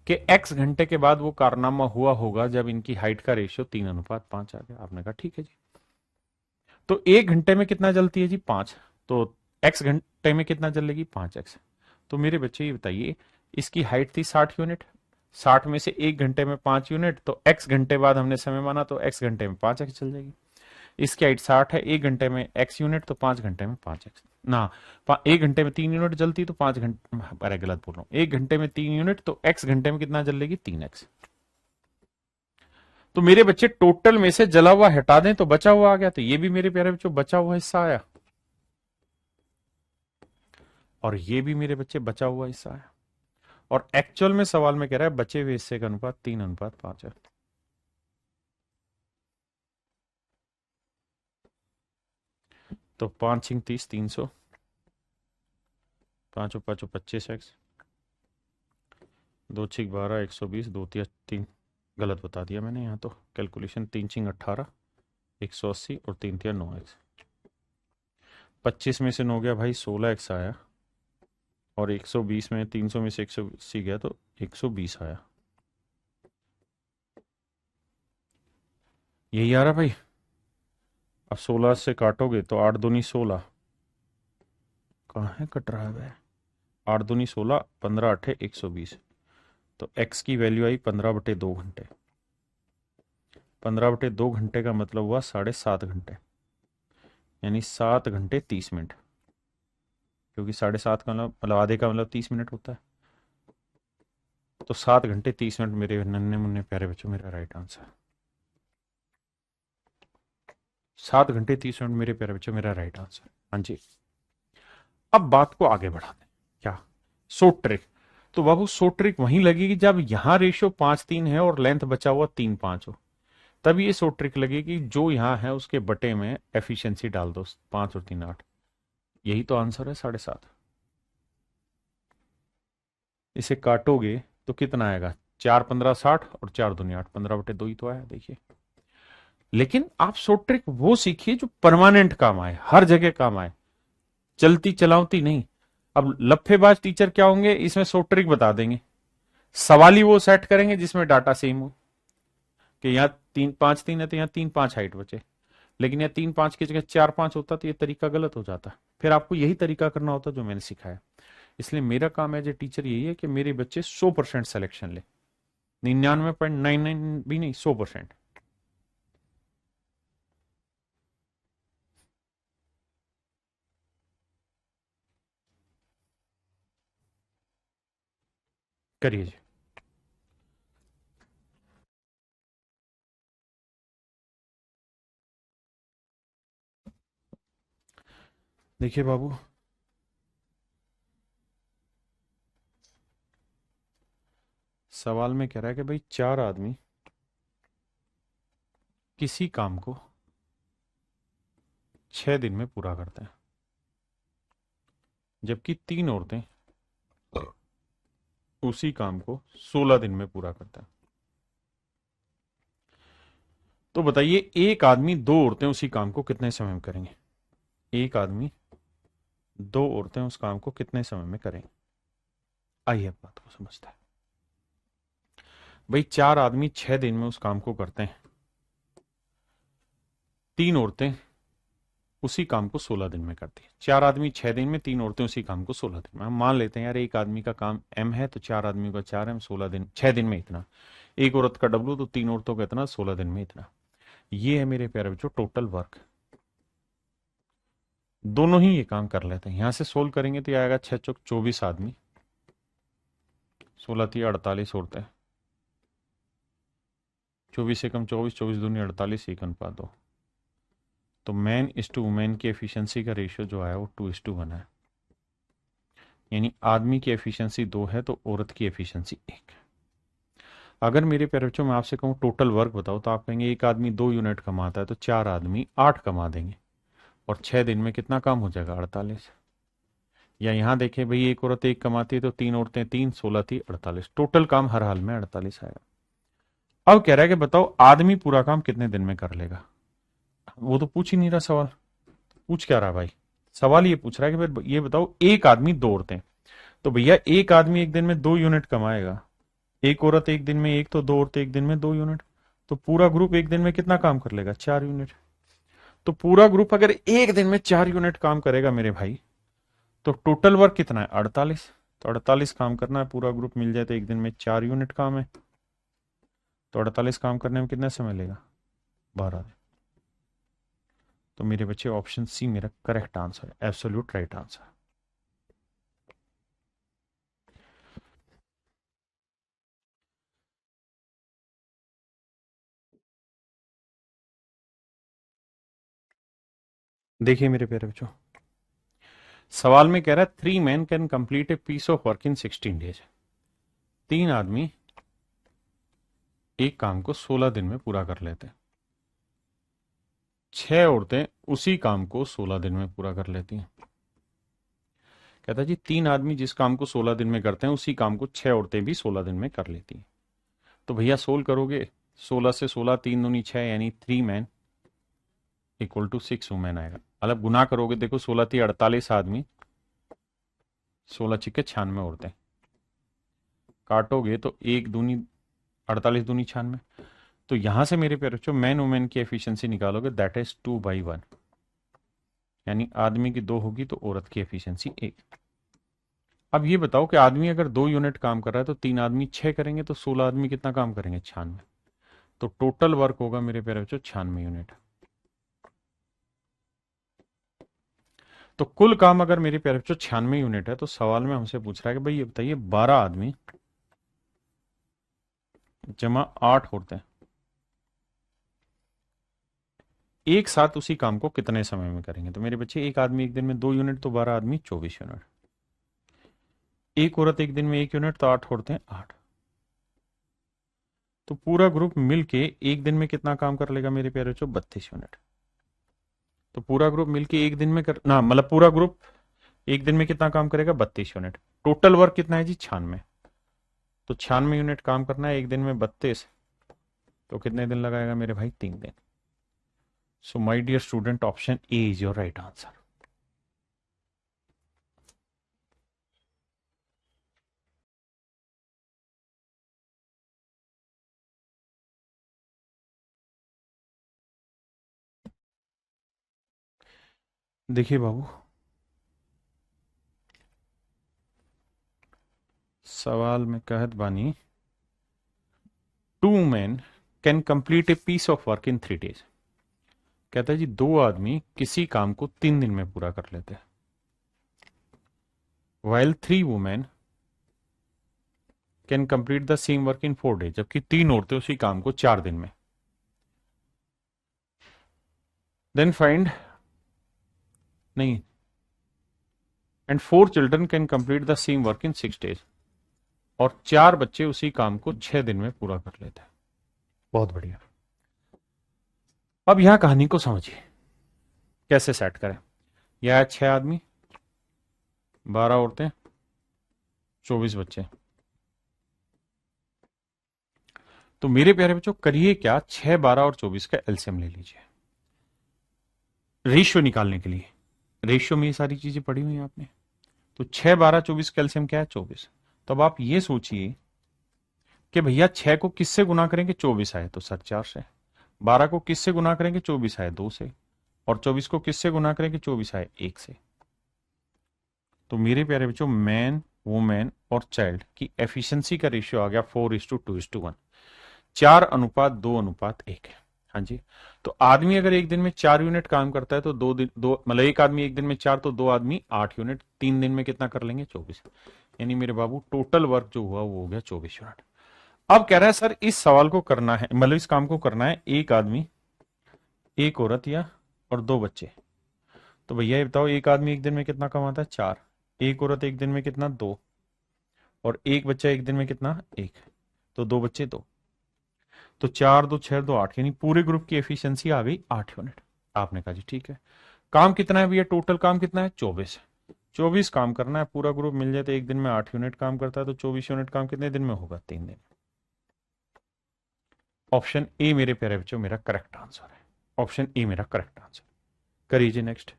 कि x घंटे के बाद वो कारनामा हुआ होगा जब इनकी हाइट का रेशियो 3:5 आ गया। आपने कहा ठीक है जी। तो 1 घंटे में कितना जलती है जी? 5। तो x घंटे में कितना जलेगी? 5x। तो मेरे बच्चे ये बताइए, इसकी हाइट थी 60 यूनिट, 60 में से 1 घंटे में 5 यूनिट, तो x घंटे बाद हमने समय माना तो x घंटे में 5x चल जाएगी। इसकी हाइट 60 है, 1 घंटे में x यूनिट, तो 5 घंटे में 5x ना। 1 घंटे में 3 यूनिट जलती तो 5 घंटे, अरे गलत बोल रहा हूं, 1 घंटे में 3 यूनिट तो x घंटे में कितना जलेगी? 3x। तो मेरे बच्चे टोटल में से जला हुआ हटा दें तो बचा हुआ आ गया। तो ये भी मेरे प्यारे बच्चों बचा हुआ हिस्सा आया और ये भी मेरे बच्चे बचा हुआ हिस्सा आया। और एक्चुअल में सवाल में कह रहा है बचे हुए हिस्से का अनुपात 3:5 है। तो 5×5 = 300, 5×5 = 25x, 2×6 = 12, 120, 2×3 गलत बता दिया मैंने यहाँ तो कैलकुलेशन, 3×6 = 18, 180 और 3×3 = 9x। 25 में से 9 गया भाई 16x आया और 120 में 300 में से 180 गया तो 120 आया। यही आ रहा भाई। अब 16 से काटोगे तो 8 दूनी 16, कहाँ है कट रहा है वह? 8 दूनी 16, 15 8 120। तो x की वैल्यू आई 15/2 घंटे। 15/2 घंटे का मतलब हुआ 7.5 घंटे, यानी 7 घंटे 30 मिनट, क्योंकि 7.5 का मतलब आधे का मतलब 30 मिनट होता है। तो 7 घंटे 30 मिनट मेरे नन्हे मुन्ने प्यारे बच्चों मेरा राइट आंसर। 7 घंटे 30 मिनट मेरे प्यारे बच्चों मेरा राइट आंसर। हाँ जी। अब बात को आगे बढ़ाते हैं। क्या? सो ट्रिक। तो बाबू सो ट्रिक वहीं लगेगी जब यहां रेशियो 5:3 है और लेंथ बचा हुआ 3:5 हो, तब ये सो ट्रिक लगेगी जो यहां है उसके बटे में एफिशिएंसी डाल दो, 5 और 3 8। यही तो आंसर है 7.5। इसे काटोगे तो कितना आएगा? 4 15 60 और 4 दूनी 8, 15/2 ही तो आया देखिए। लेकिन आप सो ट्रिक वो सीखिए जो परमानेंट काम आए, हर जगह काम आए, चलती चलावती नहीं। अब लफेबाज टीचर क्या होंगे, इसमें सो ट्रिक बता देंगे, सवाल ही वो सेट करेंगे जिसमें डाटा सेम हो कि यहाँ 3 5 3 है तो यहाँ 3 5 हाइट बचे, लेकिन यहाँ 3 5 की जगह 4 5 होता तो ये तरीका गलत हो जाता। फिर आपको यही तरीका करना होता जो मैंने सिखाया। इसलिए मेरा काम एज ए टीचर यही है कि मेरे बच्चे 100% सिलेक्शन ले, 99.99 भी नहीं, 100%। करिए जी। देखिए बाबू, सवाल में कह रहा है कि भाई 4 आदमी किसी काम को 6 दिन में पूरा करते हैं, जबकि 3 औरतें उसी काम को 16 दिन में पूरा करते हैं। तो बताइए एक आदमी 2 औरतें उसी काम को कितने समय में करेंगे? एक आदमी 2 औरतें उस काम को कितने समय में करेंगे? आइए अब बात को समझते हैं। भाई 4 आदमी 6 दिन में उस काम को करते हैं, 3 औरतें उसी काम को 16 दिन में करती है। 4 आदमी 6 दिन में, 3 औरतें उसी काम को 16 दिन में। हम मान लेते हैं यार एक आदमी का काम m है तो 4 आदमी का 4m, 16 दिन 6 दिन में इतना। एक औरत का डब्लू तो 3 औरतों का इतना, 16 दिन में इतना। ये है मेरे प्यारे बच्चों टोटल वर्क। दोनों ही ये काम कर लेते हैं। यहां से सोल्व करेंगे तो ये आएगा 6 चौक 24 आदमी, 16 थी 48 औरतें, 24 एकम 24, 24 दूनी 48, एक अनुपात 2। तो मैन इस टू वुमेन की एफिशिएंसी का रेशियो जो आया वो 2:1 है। यानी आदमी की एफिशिएंसी 2 है तो औरत की एफिशिएंसी 1। अगर मेरे प्यारे बच्चों मैं आपसे कहूं टोटल वर्क बताओ तो आप कहेंगे एक आदमी 2 यूनिट कमाता है तो 4 आदमी 8 कमा देंगे, और 6 दिन में कितना काम हो जाएगा? 48। या यहां देखें भाई एक औरत 1 कमाती है तो 3 औरतें 3, 16 थी 48, टोटल काम हर हाल में 48 आएगा। अब कह रहा है कि बताओ आदमी पूरा काम कितने दिन में कर लेगा। वो तो पूछ ही नहीं रहा सवाल। पूछ क्या रहा भाई? सवाल ये पूछ रहा है कि फिर ये बताओ एक आदमी 2 औरतें, तो भैया एक आदमी एक दिन में 2 यूनिट कमाएगा, एक औरत एक दिन में 1 तो 2 औरतें एक दिन में 2 यूनिट, तो पूरा ग्रुप एक दिन में कितना काम कर लेगा? 4 यूनिट। तो पूरा ग्रुप अगर एक दिन में 4 यूनिट काम करेगा मेरे भाई, तो टोटल वर्क कितना है? 48। तो 48 काम करना है, पूरा ग्रुप मिल जाए तो एक दिन में 4 यूनिट काम है, तो 48 काम करने में कितना समय लेगा? 12 दिन। तो मेरे बच्चे ऑप्शन सी मेरा करेक्ट आंसर है, एब्सोल्यूट राइट आंसर। देखिए मेरे प्यारे बच्चों, सवाल में कह रहा है 3 men can complete a piece of work in 16 days. 3 आदमी एक काम को 16 दिन में पूरा कर लेते हैं। 6 औरतें उसी काम को 16 दिन में पूरा कर लेती हैं। कहता है जी 3 आदमी जिस काम को 16 दिन में करते हैं उसी काम को 6 औरतें भी 16 दिन में कर लेती हैं। तो भैया सोल्व करोगे, 16 से 16, 3 दूनी 6, यानी 3 मैन इक्वल टू 6 वुमेन आएगा। मतलब गुना करोगे, देखो 16 थी 48 आदमी, 16 छिके 96 औरतें, काटोगे तो 1 दूनी 48 दूनी 96। तो यहां से मेरे प्यारे बच्चों मैन वुमेन की एफिशिएंसी निकालोगे, दैट इज 2/1, यानी आदमी की 2 होगी तो औरत की एफिशिएंसी 1। अब ये बताओ कि आदमी अगर 2 यूनिट काम कर रहा है तो 3 आदमी 6 करेंगे तो 16 आदमी कितना काम करेंगे? 96। तो टोटल वर्क होगा मेरे प्यारे बच्चों 96 यूनिट। तो कुल काम अगर मेरे प्यारे बच्चों 96 यूनिट है, तो सवाल में हमसे पूछ रहा है कि भाई ये बताइए 12 आदमी जमा 8 औरतें एक साथ उसी काम को कितने समय में करेंगे। तो मेरे बच्चे एक आदमी एक दिन में 2 यूनिट तो 12 आदमी 24 यूनिट, एक औरत एक दिन में 1 यूनिट तो 8 औरतें 8। तो पूरा ग्रुप मिलके एक दिन में कितना काम कर लेगा मेरे प्यारे बच्चों? 32 यूनिट। तो पूरा ग्रुप मिलके एक दिन में कर ना, मतलब पूरा ग्रुप एक दिन में कितना काम करेगा? 32 यूनिट। टोटल वर्क कितना है जी? 96। तो 96 यूनिट काम करना है एक दिन में 32, तो कितने दिन लगाएगा मेरे भाई? 3 दिन। So my dear student, option A is your right answer. देखिए बाबू, सवाल में कहत बानी 2 men can complete a piece of work in 3 days। कहता है जी 2 आदमी किसी काम को 3 दिन में पूरा कर लेते हैं, while 3 women can complete the same work in 4 days। जबकि 3 औरतें उसी काम को 4 दिन में। देन फाइंड, नहीं, and 4 children can complete the same work in 6 days। और 4 बच्चे उसी काम को 6 दिन में पूरा कर लेते हैं। बहुत बढ़िया। अब यहां कहानी को समझिए कैसे सेट करें। यह है 6 आदमी, 12 औरतें, 24 बच्चे। तो मेरे प्यारे बच्चों करिए क्या, 6, 12 और 24 का एलसीएम ले लीजिए रेशियो निकालने के लिए। रेशियो में ये सारी चीजें पढ़ी हुई हैं आपने। तो 6, 12, 24 का एलसीएम क्या है? 24। तब आप ये सोचिए कि भैया 6 को किससे गुना करेंगे? 24 आए तो सर 4 से। 12 को किससे गुना करेंगे? 24 आए 2 से। और 24 को किससे गुना करेंगे? 24 आए 1 से। तो मेरे प्यारे बच्चों मैन, वुमेन और चाइल्ड की एफिशिएंसी का रेशियो आ गया 4:2:1। 4:2:1 है। हाँ जी, तो आदमी अगर एक दिन में 4 यूनिट काम करता है तो दो मतलब एक आदमी एक दिन में 4, तो 2 आदमी 8 यूनिट, 3 दिन में कितना कर लेंगे? 24। यानी मेरे बाबू टोटल वर्क जो हुआ वो हो गया 24 यूनिट। अब कह रहा है सर इस सवाल को करना है, मतलब इस काम को करना है एक आदमी, एक औरत या और 2 बच्चे। तो भैया ये बताओ, एक आदमी एक दिन में कितना कमाता है? 4। एक औरत एक दिन में कितना? 2। और एक बच्चा एक दिन में कितना? 1। तो 2 बच्चे 2। तो 4 2 6 2 8, यानी पूरे ग्रुप की एफिशिएंसी आ गई 8 यूनिट। आपने कहा जी ठीक है। काम कितना है भैया? टोटल काम कितना है? 24। 24 काम करना है, पूरा ग्रुप मिल जाए तो एक दिन में 8 यूनिट काम करता है, तो 24 यूनिट काम कितने दिन में होगा? 3 दिन। ऑप्शन ए मेरे प्यारे बच्चों मेरा करेक्ट आंसर है। ऑप्शन ए मेरा करेक्ट आंसर। करिए नेक्स्ट।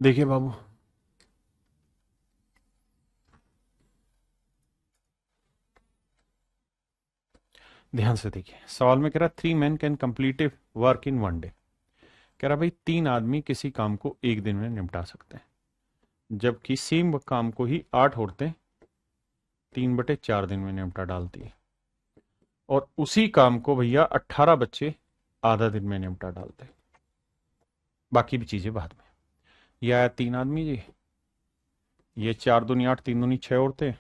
देखिए बाबू, ध्यान से देखिए, सवाल में कह रहा 3 men can complete work in 1 day. कह रहा भाई 3 आदमी किसी काम को एक दिन में निपटा सकते हैं, जबकि सेम काम को ही 8 औरतें 3/4 दिन में निपटा डालती है, और उसी काम को भैया 18 बच्चे आधा दिन में निपटा डालते हैं। बाकी भी चीजें बाद में। ये आया 3 आदमी जी, ये 4 दूनी 8, 3 दूनी 6 औरतें,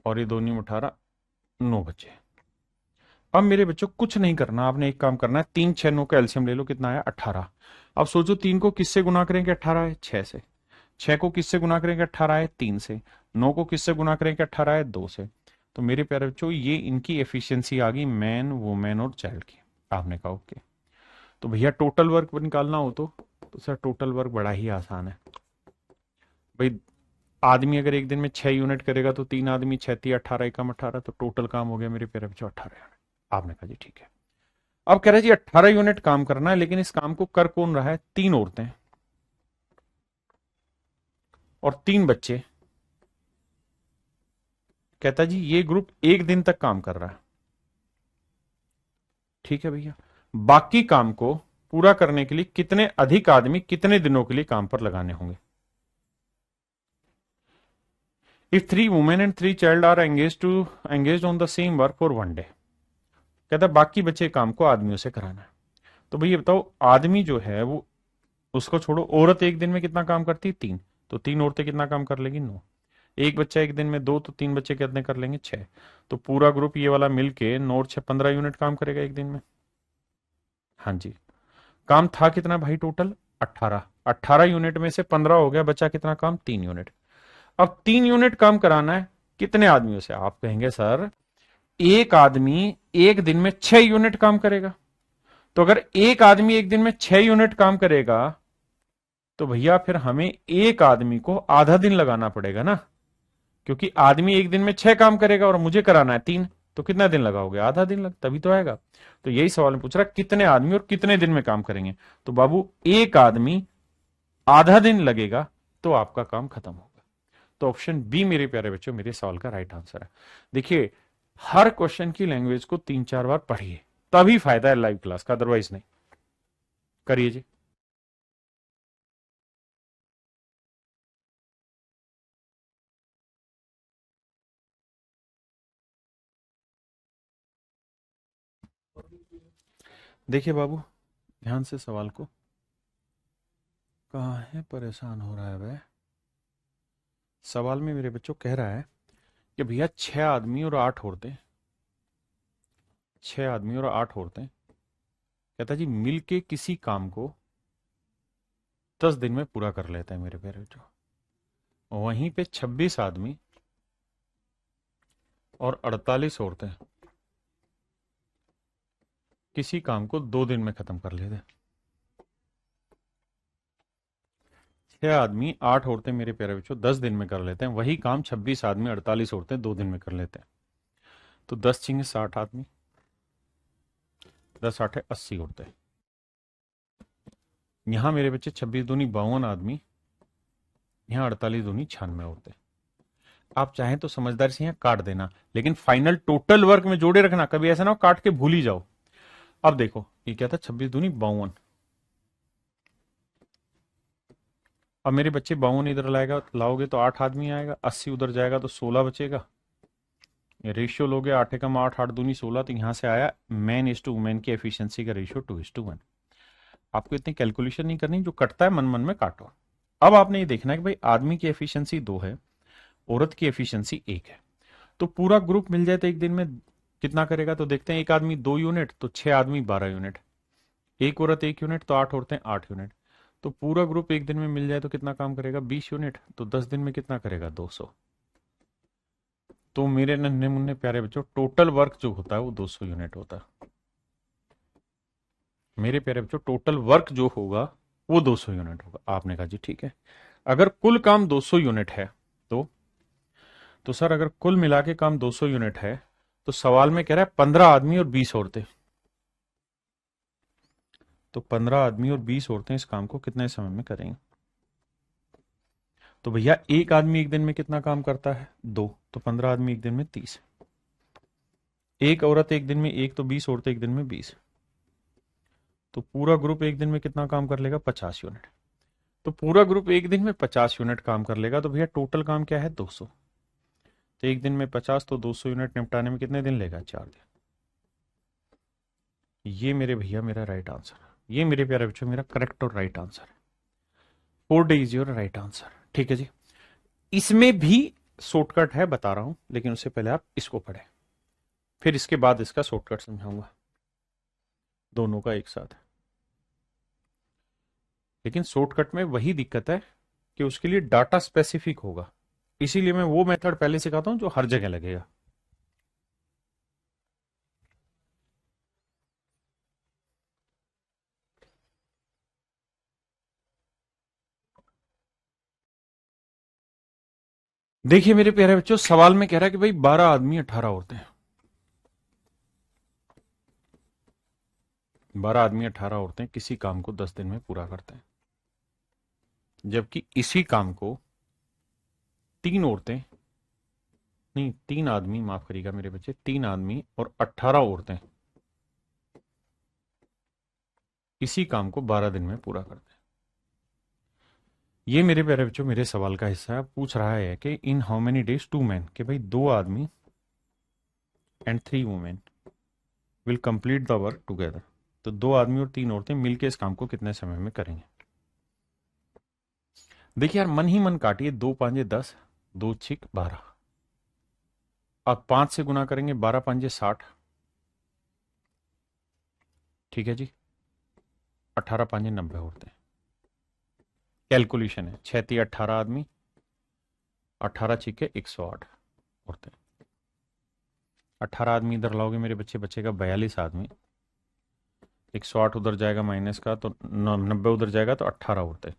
और ये 2 दूनी 18, 9 बच्चे। अब मेरे बच्चों कुछ नहीं करना, आपने एक काम करना है, 3 6 9 का एल्सियम ले लो, कितना आया? 18। अब सोचो 3 को किससे गुना करेंगे? 18 है 6 से। 6 को किससे गुना करेंगे? 18 है 3 से। 9 को किससे गुना करेंगे? 18 है 2 से। तो मेरे प्यारे बच्चों ये इनकी एफिशिएंसी आ गई मैन, वुमेन और चाइल्ड की। आपने कहा ओके। तो भैया टोटल वर्क निकालना हो तो सर टोटल वर्क बड़ा ही आसान है भाई। आदमी अगर एक दिन में 6 यूनिट करेगा तो 3 आदमी 6 × 3 = 18, एकम 18, तो टोटल काम हो गया मेरे प्यारे बच्चों 18 यूनिट। आपने कहा जी ठीक है। अब कह रहे जी 18 यूनिट काम करना है, लेकिन इस काम को कर कौन रहा है? 3 औरतें और 3 बच्चे। कहता जी ये ग्रुप एक दिन तक काम कर रहा है, ठीक है भैया। बाकी काम को पूरा करने के लिए कितने अधिक आदमी कितने दिनों के लिए काम पर लगाने होंगे? If 3 women and 3 child are engage on the same work for 1 day. कहता बाकी बचे काम को आदमियों से कराना है। तो भैया बताओ, आदमी जो है वो, उसको छोड़ो, औरत एक दिन में कितना काम करती है? 3। तो 3 औरतें कितना काम कर लेगी? 9। एक बच्चा एक दिन में 2, तो 3 बच्चे कितने कर लेंगे? 6। तो पूरा ग्रुप ये वाला मिलके 9 और 6 15 यूनिट काम करेगा एक दिन में। हाँ जी। काम था कितना भाई? टोटल 18। 18 यूनिट में से 15 हो गया, बचा कितना काम? 3 यूनिट। अब 3 यूनिट काम कराना है कितने आदमियों से? आप कहेंगे सर एक आदमी एक दिन में 6 यूनिट काम करेगा। तो अगर एक आदमी एक दिन में 6 यूनिट काम करेगा तो भैया फिर हमें एक आदमी को आधा दिन लगाना पड़ेगा ना, क्योंकि आदमी एक दिन में 6 काम करेगा और मुझे कराना है 3। तो कितना दिन लगाओगे? आधा दिन लग, तभी तो आएगा। तो यही सवाल में पूछ रहा कितने आदमी और कितने दिन में काम करेंगे। तो बाबू एक आदमी आधा दिन लगेगा तो आपका काम खत्म होगा। तो ऑप्शन बी मेरे प्यारे बच्चों मेरे सवाल का राइट आंसर है। देखिए हर क्वेश्चन की लैंग्वेज को 3 4 बार पढ़िए, तभी फायदा है लाइव क्लास का, अदरवाइज नहीं। करिए जी। देखिए बाबू ध्यान से सवाल को, कहाँ है परेशान हो रहा है वह। सवाल में मेरे बच्चों कह रहा है कि भैया 6 आदमी और 8 औरतें, 6 आदमी और 8 औरतें, कहता जी मिलके किसी काम को 10 दिन में पूरा कर लेते हैं मेरे प्यारे बच्चों। वहीं पे 26 आदमी और 48 औरतें किसी काम को 2 दिन में खत्म कर लेते हैं। 6 आदमी 8 औरतें मेरे प्यारे बच्चों 10 दिन में कर लेते हैं, वही काम 26 आदमी 48 औरतें 2 दिन में कर लेते हैं। तो 10 × 60 आदमी, 10 × 8 = 80 औरतें। यहां मेरे बच्चे 26 दूनी 52 आदमी, यहां 48 दूनी 96 औरतें। आप चाहें तो समझदारी से यहां काट देना, लेकिन फाइनल टोटल वर्क में जोड़े रखना, कभी ऐसा ना हो काट के भूल ही जाओ। अब देखो ये क्या था, 26 दूनी 52। अब मेरे बच्चे 52 इधर लाओगे तो 8 आदमी आएगा, 80 उधर जाएगा तो 16 बचेगा। रेशियो लोगे 8 एकम 8, 8 दूनी 16, तो यहां से आया मैन इज टू वुमेन की एफिशिएंसी का रेशियो 2:1। आपको इतनी कैलकुलेशन नहीं करनी, जो कटता है मन मन में काटो। अब आपने ये देखना है कि भाई आदमी की एफिशिएंसी 2 है, औरत की एफिशिएंसी 1 है। तो पूरा ग्रुप मिल जाए तो एक दिन में कितना करेगा, तो देखते हैं। एक आदमी 2 यूनिट तो 6 आदमी 12 यूनिट, एक औरत 1 यूनिट तो 8 औरतें 8 यूनिट। तो पूरा ग्रुप एक दिन में मिल जाए तो कितना काम करेगा, 20 यूनिट, तो 10 दिन में कितना करेगा, 200। तो मेरे नन्हे मुन्ने प्यारे बच्चों, टोटल वर्क जो होता है वो 200 यूनिट होता है। मेरे प्यारे बच्चों, टोटल वर्क जो होगा वो 200 यूनिट होगा। आपने कहा जी ठीक है। अगर कुल काम 200 यूनिट है तो सर अगर कुल मिला के काम 200 यूनिट है तो सवाल में कह रहा है 15 आदमी और 20 औरतें। तो 15 आदमी और 20 औरतें इस काम को कितने समय में करेंगे। तो भैया एक आदमी एक दिन में कितना काम करता है, 2, तो 15 आदमी एक दिन में 30। एक औरत एक दिन में 1, तो 20 औरतें एक दिन में 20। तो पूरा ग्रुप एक दिन में कितना काम कर लेगा, 50 यूनिट। तो पूरा ग्रुप एक दिन में 50 यूनिट काम कर लेगा। तो भैया टोटल काम क्या है, 200। तो एक दिन में 50, तो 200 यूनिट निपटाने में कितने दिन लेगा, 4 दिन। ये मेरे भैया मेरा राइट आंसर है। ये मेरे प्यारे बच्चों मेरा करेक्ट और राइट आंसर है। 4 days योर राइट आंसर। ठीक है जी। इसमें भी शॉर्टकट है, बता रहा हूं, लेकिन उससे पहले आप इसको पढ़ें, फिर इसके बाद इसका शॉर्टकट समझाऊंगा, दोनों का एक साथ। लेकिन शॉर्टकट में वही दिक्कत है कि उसके लिए डाटा स्पेसिफिक होगा, इसीलिए मैं वो मेथड पहले सिखाता हूं जो हर जगह लगेगा। देखिए मेरे प्यारे बच्चों, सवाल में कह रहा है कि भाई 12 आदमी 18 औरतें, 12 आदमी 18 औरतें किसी काम को 10 दिन में पूरा करते हैं, जबकि इसी काम को 3 औरतें, नहीं 3 आदमी, माफ करिएगा मेरे बच्चे, 3 आदमी और 18 औरतें इसी काम को 12 दिन में पूरा करते हैं। ये मेरे प्यारे बच्चों मेरे सवाल का हिस्सा है। पूछ रहा है कि in how many days 2 men, कि भाई 2 आदमी and 3 women will complete the work together. तो 2 आदमी और 3 औरतें मिलकर इस काम को कितने समय में करेंगे। देखिए यार, मन ही मन काटिए, 2 5 10, 2 6 12। अब 5 से गुना करेंगे, 12 5 60। ठीक है जी। 18 5 90 औरतें। कैलकुलेशन है, 6 18 आदमी, 18 6 108 औरतें। 18 आदमी इधर लाओगे मेरे बच्चे, बचेगा 42 आदमी। 108 उधर जाएगा माइनस का, तो 90 उधर जाएगा, तो 18 औरतें।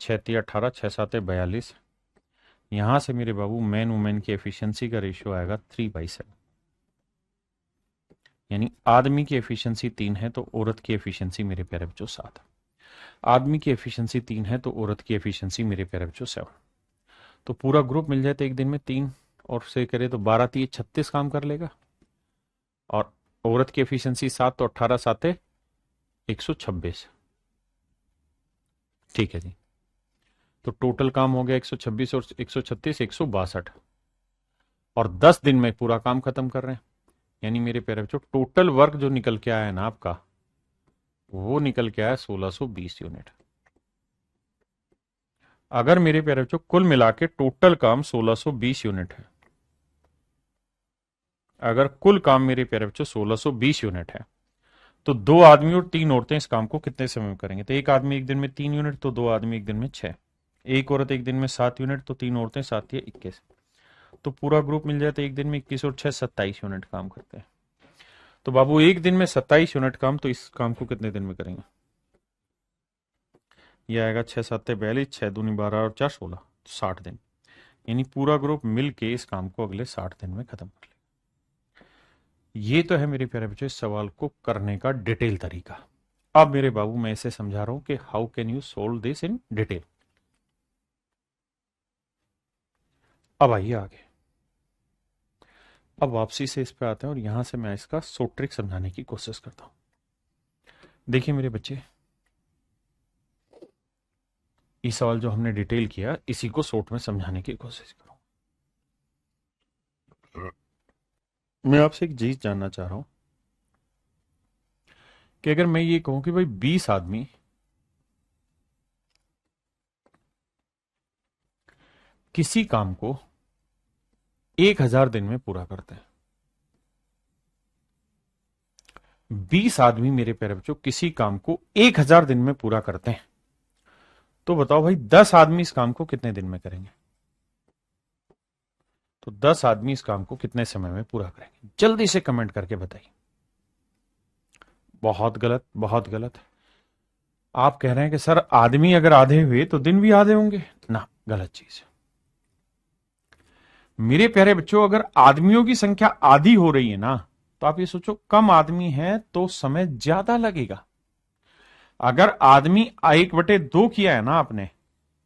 6 18, 6 7 42। यहां से मेरे बाबू मैन वुमेन की एफिशिएंसी का रेशियो आएगा 3/7। यानी आदमी की एफिशिएंसी 3 है तो औरत की एफिशिएंसी मेरे प्यारे बच्चों 7। आदमी की एफिशिएंसी 3 है तो औरत की एफिशिएंसी मेरे प्यारे बच्चों 7। तो पूरा ग्रुप मिल जाए तो एक दिन में 3 और से करे तो 12 3 36 काम कर लेगा, और औरत की एफिशिएंसी 7, तो 18 7 126। ठीक है जी। तो टोटल काम हो गया 126 और 136 162, और 10 दिन में पूरा काम खत्म कर रहे हैं। यानी मेरे प्यारे बच्चों टोटल वर्क जो निकल के आया है ना आपका, वो निकल के आया 1620 यूनिट। अगर मेरे प्यारे बच्चों कुल मिला के टोटल काम 1620 यूनिट है, अगर कुल काम मेरे प्यारे बच्चों 1620 यूनिट है, तो 2 आदमी और 3 औरतें इस काम को कितने समय में करेंगे। तो एक आदमी एक दिन में 3 यूनिट, तो 2 आदमी एक दिन में 6। एक औरत एक दिन में 7 यूनिट, तो 3 औरतें 7 या 21। तो पूरा ग्रुप मिल जाए तो एक दिन में 21 और 6 27 यूनिट काम करते हैं। तो बाबू एक दिन में 27 यूनिट काम, तो इस काम को कितने दिन में करेंगे। ये आएगा 6 7 42, 6 दूनी 12 और 4 16, 60 दिन। यानी पूरा ग्रुप मिल के इस काम को अगले 60 दिन में खत्म कर लेगा। ये तो है मेरे प्यारे बच्चों इस सवाल को करने का डिटेल तरीका। अब मेरे बाबू मैं इसे समझा रहा हूं कि how can you solve this in detail. अब आइए आगे। अब वापसी से इस पे आते हैं और यहां से मैं इसका शॉर्ट ट्रिक समझाने की कोशिश करता हूं। देखिए मेरे बच्चे, ये सवाल जो हमने डिटेल किया इसी को शॉर्ट में समझाने की कोशिश करूं। मैं आपसे एक चीज जानना चाह रहा हूं कि अगर मैं ये कहूं कि भाई 20 आदमी किसी काम को 1000 दिन में पूरा करते हैं, 20 आदमी मेरे प्यारे बच्चों किसी काम को 1000 दिन में पूरा करते हैं, तो बताओ भाई 10 आदमी इस काम को कितने दिन में करेंगे? तो 10 आदमी इस काम को कितने समय में पूरा करेंगे? जल्दी से कमेंट करके बताइए। बहुत गलत, बहुत गलत। आप कह रहे हैं कि सर आदमी अगर आधे हुए तो दिन भी आधे होंगे ना, गलत चीज है मेरे प्यारे बच्चों। अगर आदमियों की संख्या आधी हो रही है ना, तो आप ये सोचो कम आदमी है तो समय ज्यादा लगेगा। अगर आदमी 1/2 किया है ना आपने,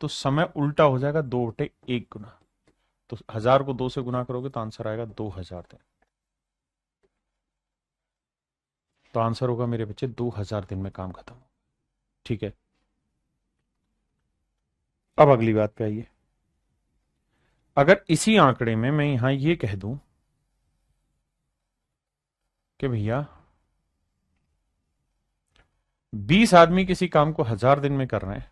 तो समय उल्टा हो जाएगा, 2/1 गुना। तो 1000 को 2 से गुना करोगे तो आंसर आएगा 2000 दिन। तो आंसर होगा मेरे बच्चे 2000 दिन में काम खत्म। ठीक है, अब अगली बात पे आइए। अगर इसी आंकड़े में मैं यहां ये कह दूं कि भैया 20 आदमी किसी काम को 1000 दिन में कर रहे हैं,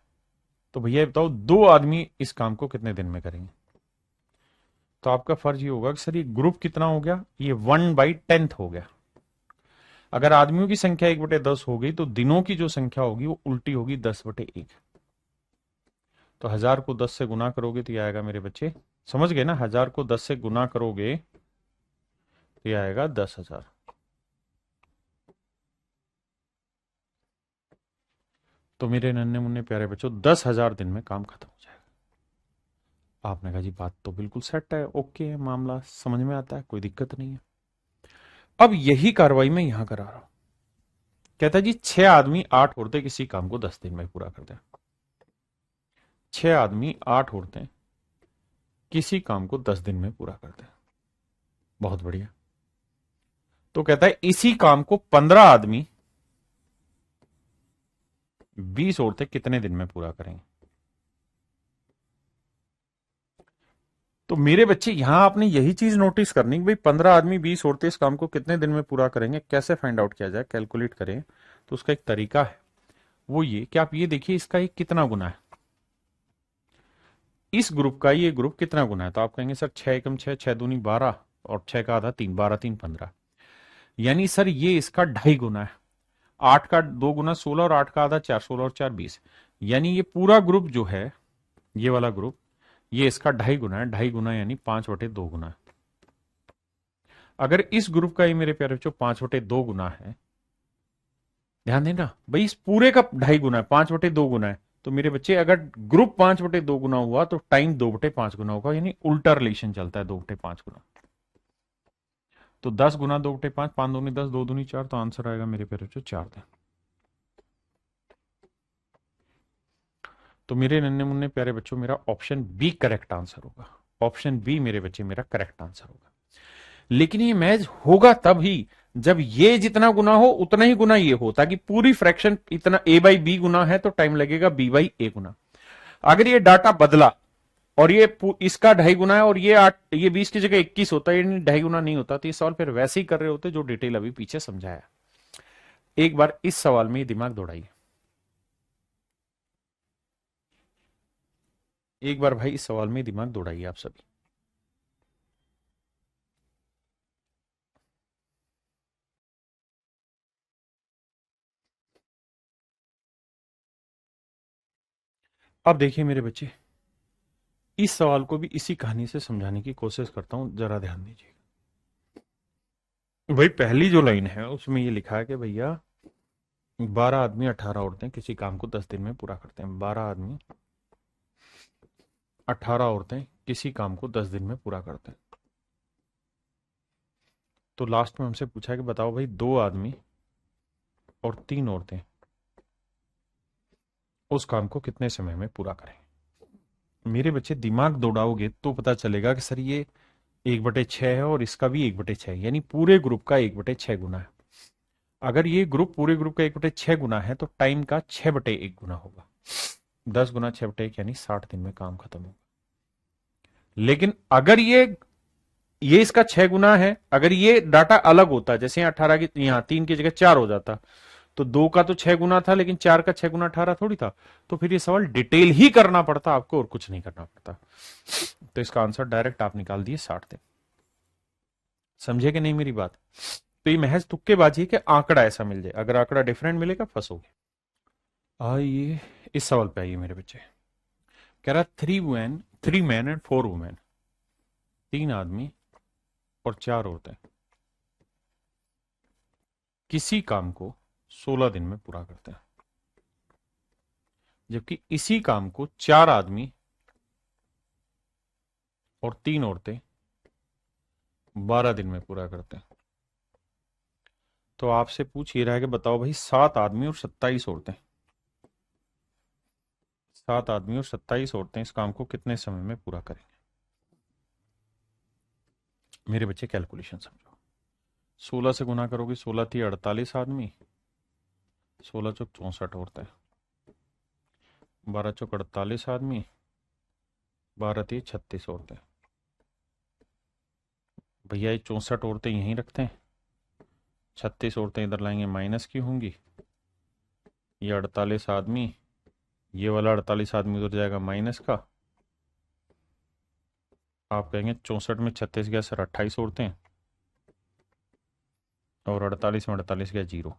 तो भैया बताओ 2 आदमी इस काम को कितने दिन में करेंगे? तो आपका फर्ज ये होगा कि सर ये ग्रुप कितना हो गया, ये 1/10 हो गया। अगर आदमियों की संख्या 1/10 हो गई तो दिनों की जो संख्या होगी वो उल्टी होगी, 10/1। तो 1000 को 10 से गुना करोगे तो ये आएगा मेरे बच्चे, समझ गए ना, 1000 को 10 से गुना करोगे तो ये आएगा 10,000। तो मेरे नन्हे मुन्ने प्यारे बच्चों 10,000 दिन में काम खत्म हो जाएगा। आपने कहा जी बात तो बिल्कुल सेट है, ओके है, मामला समझ में आता है, कोई दिक्कत नहीं है। अब यही कार्रवाई मैं यहां करा रहा हूं। कहता है जी 6 आदमी 8 औरतें किसी काम को 10 दिन में पूरा करते हैं। 6 आदमी 8 औरतें किसी काम को 10 दिन में पूरा करते हैं। बहुत बढ़िया। तो कहता है इसी काम को 15 आदमी 20 औरतें कितने दिन में पूरा करेंगे? तो मेरे बच्चे यहां आपने यही चीज नोटिस करनी कि भाई 15 आदमी 20 औरतें इस काम को कितने दिन में पूरा करेंगे, कैसे फाइंड आउट किया जाए, कैलकुलेट करें। तो उसका एक तरीका है, वो ये कि आप ये देखिए इसका ये कितना गुना है, इस ग्रुप का ये ग्रुप कितना गुना है। तो आप कहेंगे सर 6 एकम 6, 6 दूनी 12 और 6 का आधा 3, 12 3 15, यानी सर ये इसका 2.5 गुना है। 8 का 2 गुना 16 और 8 का आधा 4, 16 और 4 20, यानी ये पूरा ग्रुप जो है, ये वाला ग्रुप, ये इसका 2.5 गुना है। 2.5 गुना यानी 5/2 गुना है। अगर इस ग्रुप का ही मेरे प्यारे बच्चों 5/2 गुना है, ध्यान देना भाई इस पूरे का 2.5 गुना है, 5/2 गुना है, तो मेरे बच्चे अगर ग्रुप 5/2 गुना हुआ तो टाइम 2/5 गुना होगा, यानी उल्टा रिलेशन चलता है 2/5 गुना। तो 10 गुना 2/5, 5 दूनी 10, 2 दूनी 4, तो आंसर आएगा मेरे प्यारे बच्चों 4 दिन। तो मेरे नन्हे मुन्ने प्यारे बच्चों मेरा ऑप्शन बी करेक्ट आंसर होगा। ऑप्शन बी मेरे बच्चे मेरा करेक्ट आंसर होगा। लेकिन ये मैच होगा तब ही जब ये जितना गुना हो उतना ही गुना ये हो, ताकि पूरी फ्रैक्शन इतना a/b गुना है तो टाइम लगेगा b/a गुना। अगर ये डाटा बदला और ये इसका 2.5 गुना है और ये 8, ये 20 की जगह 21 होता है, यानी 2.5 गुना नहीं होता, तो ये सवाल फिर वैसे ही कर रहे होते जो डिटेल अभी पीछे समझाया। एक बार इस सवाल में दिमाग दौड़ाइए, एक बार भाई इस सवाल में दिमाग दौड़ाइए आप सभी। अब देखिए मेरे बच्चे, इस सवाल को भी इसी कहानी से समझाने की कोशिश करता हूं, जरा ध्यान दीजिए। भाई पहली जो लाइन है उसमें ये लिखा है कि भैया 12 आदमी 18 औरतें किसी काम को 10 दिन में पूरा करते हैं। 12 आदमी 18 औरतें किसी काम को 10 दिन में पूरा करते हैं। तो लास्ट में हमसे पूछा कि बताओ भाई 2 आदमी और 3 औरतें उस काम को कितने समय में पूरा करें। मेरे बच्चे दिमाग दौड़ाओगे तो पता चलेगा कि सर ये 1/6 है और इसका भी 1/6 है, यानी पूरे ग्रुप का 1/6 गुना है। अगर ये ग्रुप पूरे ग्रुप का 1/6 गुना है तो टाइम का 6/1 गुना होगा। 10 गुना 6/1 यानी 60 दिन में काम खत्म होगा। लेकिन अगर ये इसका 6 गुना है, अगर ये डाटा अलग होता, जैसे यहाँ 18 की, यहाँ 3 की जगह 4 हो जाता, तो 2 का तो 6 गुना था, लेकिन 4 का 6 गुना 18 थोड़ी था, तो फिर ये सवाल डिटेल ही करना पड़ता आपको और कुछ नहीं करना पड़ता। तो इसका आंसर डायरेक्ट आप निकाल दिए 60 दिन। समझे कि नहीं मेरी बात? तो ये महज तुक्केबाजी है कि आंकड़ा ऐसा मिल जाए, अगर आंकड़ा डिफरेंट मिलेगा फंसोगे। आइए इस सवाल पे आइए मेरे बच्चे। कह रहा 3 मैन एंड 4 वुमेन, 3 आदमी और 4 औरतें किसी काम को 16 दिन में पूरा करते हैं, जबकि इसी काम को 4 आदमी और 3 औरतें 12 दिन में पूरा करते हैं। तो आपसे पूछ ही रहा है कि बताओ भाई 7 आदमी और 27 औरतें, 7 आदमी और 27 औरतें इस काम को कितने समय में पूरा करेंगे? मेरे बच्चे कैलकुलेशन समझो। 16 से गुना करोगे, 16 थी 48 आदमी, 16 चौक 64 औरतें, 12 चौक 48 आदमी, 12 थी 36 औरतें। भैया ये 64 औरतें यहीं रखते हैं, 36 औरतें इधर लाएंगे माइनस की होंगी, ये 48 आदमी, ये वाला 48 आदमी उधर जाएगा माइनस का। आप कहेंगे 64 में 36 गया सर 28 औरतें, और 48 में 48 गया 0,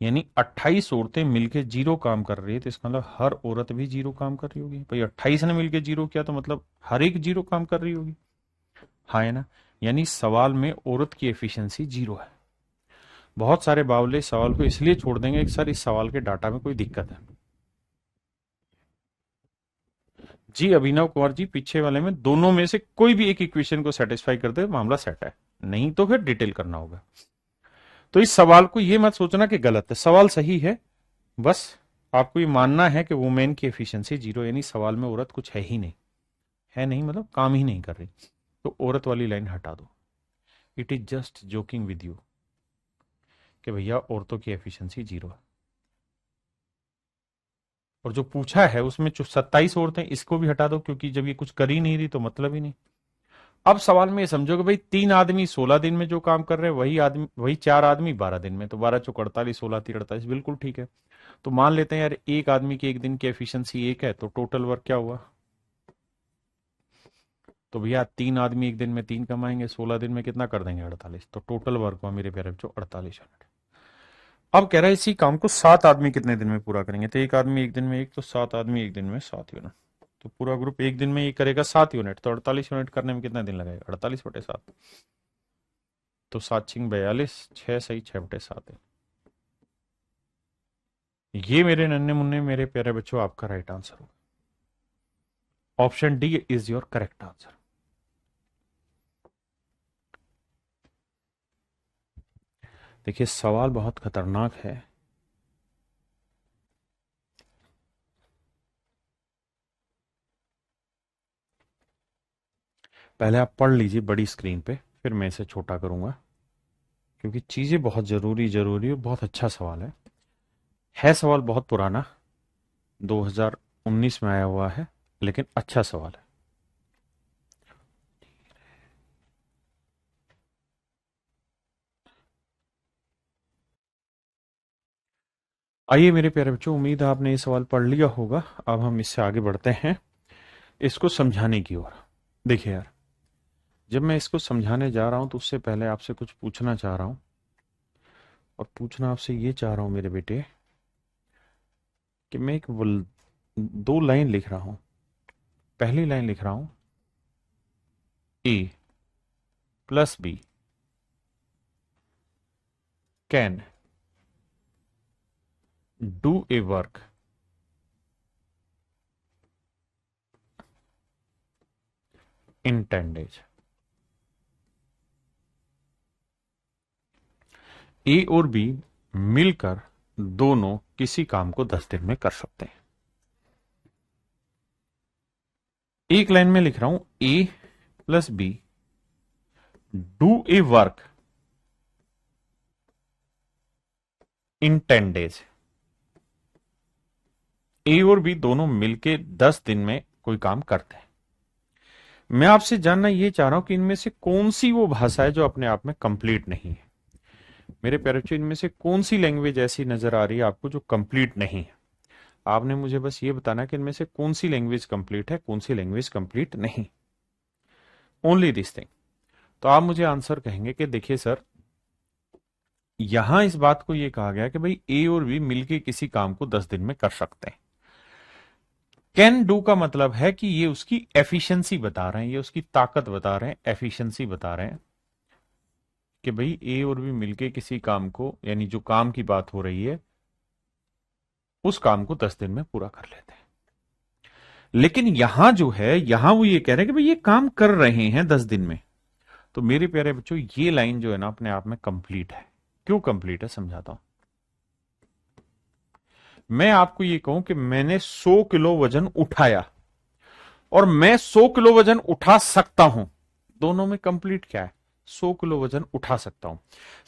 यानी 28 औरतें मिलके 0 काम कर रही है, तो इसका मतलब हर औरत भी 0 काम कर रही होगी। भाई 28 ने मिलके 0 किया तो मतलब हर एक 0 काम कर रही होगी, हाँ है ना? यानी सवाल में औरत की एफिशिएंसी 0 है। बहुत सारे बावले सवाल को इसलिए छोड़ देंगे कि सर इस सवाल के डाटा में कोई दिक्कत है। जी अभिनव कुमार जी, पीछे वाले में दोनों में से कोई भी एक इक्वेशन को सेटिस्फाई कर दे मामला सेट है, नहीं तो फिर डिटेल करना होगा। तो इस सवाल को ये मत सोचना कि गलत है, सवाल सही है, बस आपको ये मानना है कि वुमेन की एफिशिएंसी 0, यानी सवाल में औरत कुछ है ही नहीं, है नहीं मतलब काम ही नहीं कर रही, तो औरत वाली लाइन हटा दो। It is just joking with you कि भैया औरतों की एफिशिएंसी 0 है। और जो पूछा है उसमें जो 27 औरतें, इसको भी हटा दो, क्योंकि जब ये कुछ कर ही नहीं रही तो मतलब ही नहीं। अब सवाल में ये समझो कि भाई 3 आदमी 16 दिन में जो काम कर रहे हैं वही 4 आदमी 12 दिन में, तो 12 चौक 48, 16 3 48, बिल्कुल ठीक है। तो मान लेते हैं यार एक आदमी की एक दिन की एफिशिएंसी 1 है, तो टोटल वर्क क्या हुआ? तो भैया 3 आदमी एक दिन में 3 कमाएंगे, 16 दिन में कितना कर देंगे? 48, तो टोटल वर्क हुआ मेरे प्यारे बच्चों 48 यूनिट। अब कह रहा है इसी काम को 7 आदमी कितने दिन में पूरा करेंगे? तो एक आदमी एक दिन में 1, तो 7 आदमी एक दिन में 7 यूनिट, तो पूरा ग्रुप एक दिन में ये करेगा 7 यूनिट, तो 48 यूनिट करने में कितना दिन लगेगा? 48/7, तो 7 छिंग 42, 6 सही 6/7 है। ये मेरे नन्हे मुन्ने मेरे प्यारे बच्चों आपका राइट आंसर होगा। Option D is your correct answer. देखिए सवाल बहुत खतरनाक है। पहले आप पढ़ लीजिए बड़ी स्क्रीन पे, फिर मैं इसे छोटा करूंगा, क्योंकि चीजें बहुत जरूरी जरूरी और बहुत अच्छा सवाल है सवाल बहुत पुराना, 2019 में आया हुआ है, लेकिन अच्छा सवाल है। आइए मेरे प्यारे बच्चों, उम्मीद है आपने ये सवाल पढ़ लिया होगा। अब हम इससे आगे बढ़ते हैं इसको समझाने की ओर। देखिए यार, जब मैं इसको समझाने जा रहा हूं तो उससे पहले आपसे कुछ पूछना चाह रहा हूं, और पूछना आपसे ये चाह रहा हूं मेरे बेटे कि मैं एक 2 लाइन लिख रहा हूं। पहली लाइन लिख रहा हूं A plus B can do a work in 10 days। A और बी मिलकर दोनों किसी काम को 10 दिन में कर सकते हैं। एक लाइन में लिख रहा हूं A plus B do a work in 10 days. A और बी दोनों मिलके 10 दिन में कोई काम करते हैं। मैं आपसे जानना ये चाह रहा हूं कि इनमें से कौन सी वो भाषा है जो अपने आप में कंप्लीट नहीं है। मेरे प्यारे बच्चों, इनमें से कौन सी लैंग्वेज ऐसी नजर आ रही है आपको जो कंप्लीट नहीं है। आपने मुझे बस ये बताना कि इनमें से कौन सी लैंग्वेज कंप्लीट है, कौन सी लैंग्वेज कंप्लीट नहीं। Only this thing. तो आप मुझे आंसर कहेंगे कि देखिए सर, यहां इस बात को ये कहा गया कि भाई ए और बी मिलके किसी काम को 10 दिन में कर सकते हैं। कैन डू का मतलब है कि ये उसकी एफिशिएंसी बता रहे हैं, ये उसकी ताकत बता रहे हैं, एफिशिएंसी बता रहे हैं कि भाई ए और बी मिलके किसी काम को, यानी जो काम की बात हो रही है, उस काम को 10 दिन में पूरा कर लेते हैं। लेकिन यहां जो है, यहां वो ये कह रहे हैं कि भाई ये काम कर रहे हैं 10 दिन में। तो मेरे प्यारे बच्चों, ये लाइन जो है ना अपने आप में कंप्लीट है। क्यों कंप्लीट है समझाता हूं। मैं आपको ये कहूं कि मैंने 100 किलो वजन उठाया और मैं 100 किलो वजन उठा सकता हूं, दोनों में कंप्लीट क्या है? 100 किलो वजन उठा सकता हूं।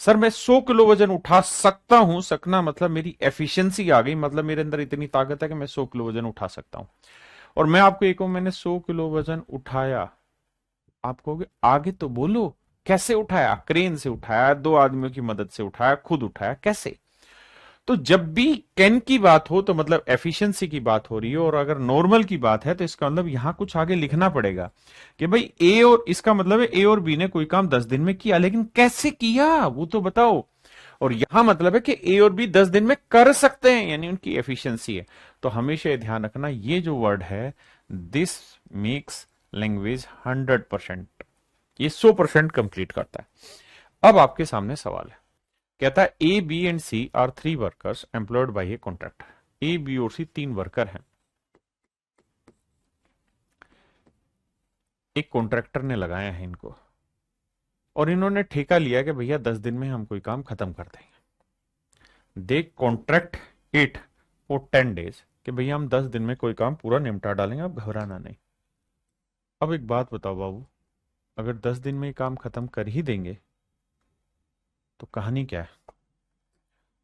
सर मैं 100 किलो वजन उठा सकता हूं, सकना मतलब मेरी एफिशिएंसी आ गई, मतलब मेरे अंदर इतनी ताकत है कि मैं 100 किलो वजन उठा सकता हूं। और मैं आपको ये कहूं मैंने 100 किलो वजन उठाया, आप कहोगे आगे तो बोलो, कैसे उठाया? क्रेन से उठाया, 2 आदमियों की मदद से उठाया, खुद उठाया, कैसे? तो जब भी कैन की बात हो तो मतलब एफिशिएंसी की बात हो रही है, और अगर नॉर्मल की बात है तो इसका मतलब यहां कुछ आगे लिखना पड़ेगा कि भाई ए, और इसका मतलब है ए और बी ने कोई काम 10 दिन में किया, लेकिन कैसे किया वो तो बताओ। और यहां मतलब है कि ए और बी 10 दिन में कर सकते हैं, यानी उनकी एफिशिएंसी है। तो हमेशा ध्यान रखना, ये जो वर्ड है दिस मेक्स लैंग्वेज 100%, ये 100% कंप्लीट करता है। अब आपके सामने सवाल है, कहता है A B and C are 3 workers employed by a contractor. A B और सी 3 वर्कर हैं, एक कॉन्ट्रैक्टर ने लगाया है इनको, और इन्होंने ठेका लिया कि भैया 10 दिन में हम कोई काम खत्म कर देंगे। दे कॉन्ट्रैक्ट इट फॉर 10 डेज, कि भैया हम 10 दिन में कोई काम पूरा निपटा डालेंगे, आप घबराना नहीं। अब एक बात बताओ बाबू, अगर 10 दिन में ये काम खत्म कर ही देंगे तो कहानी क्या है?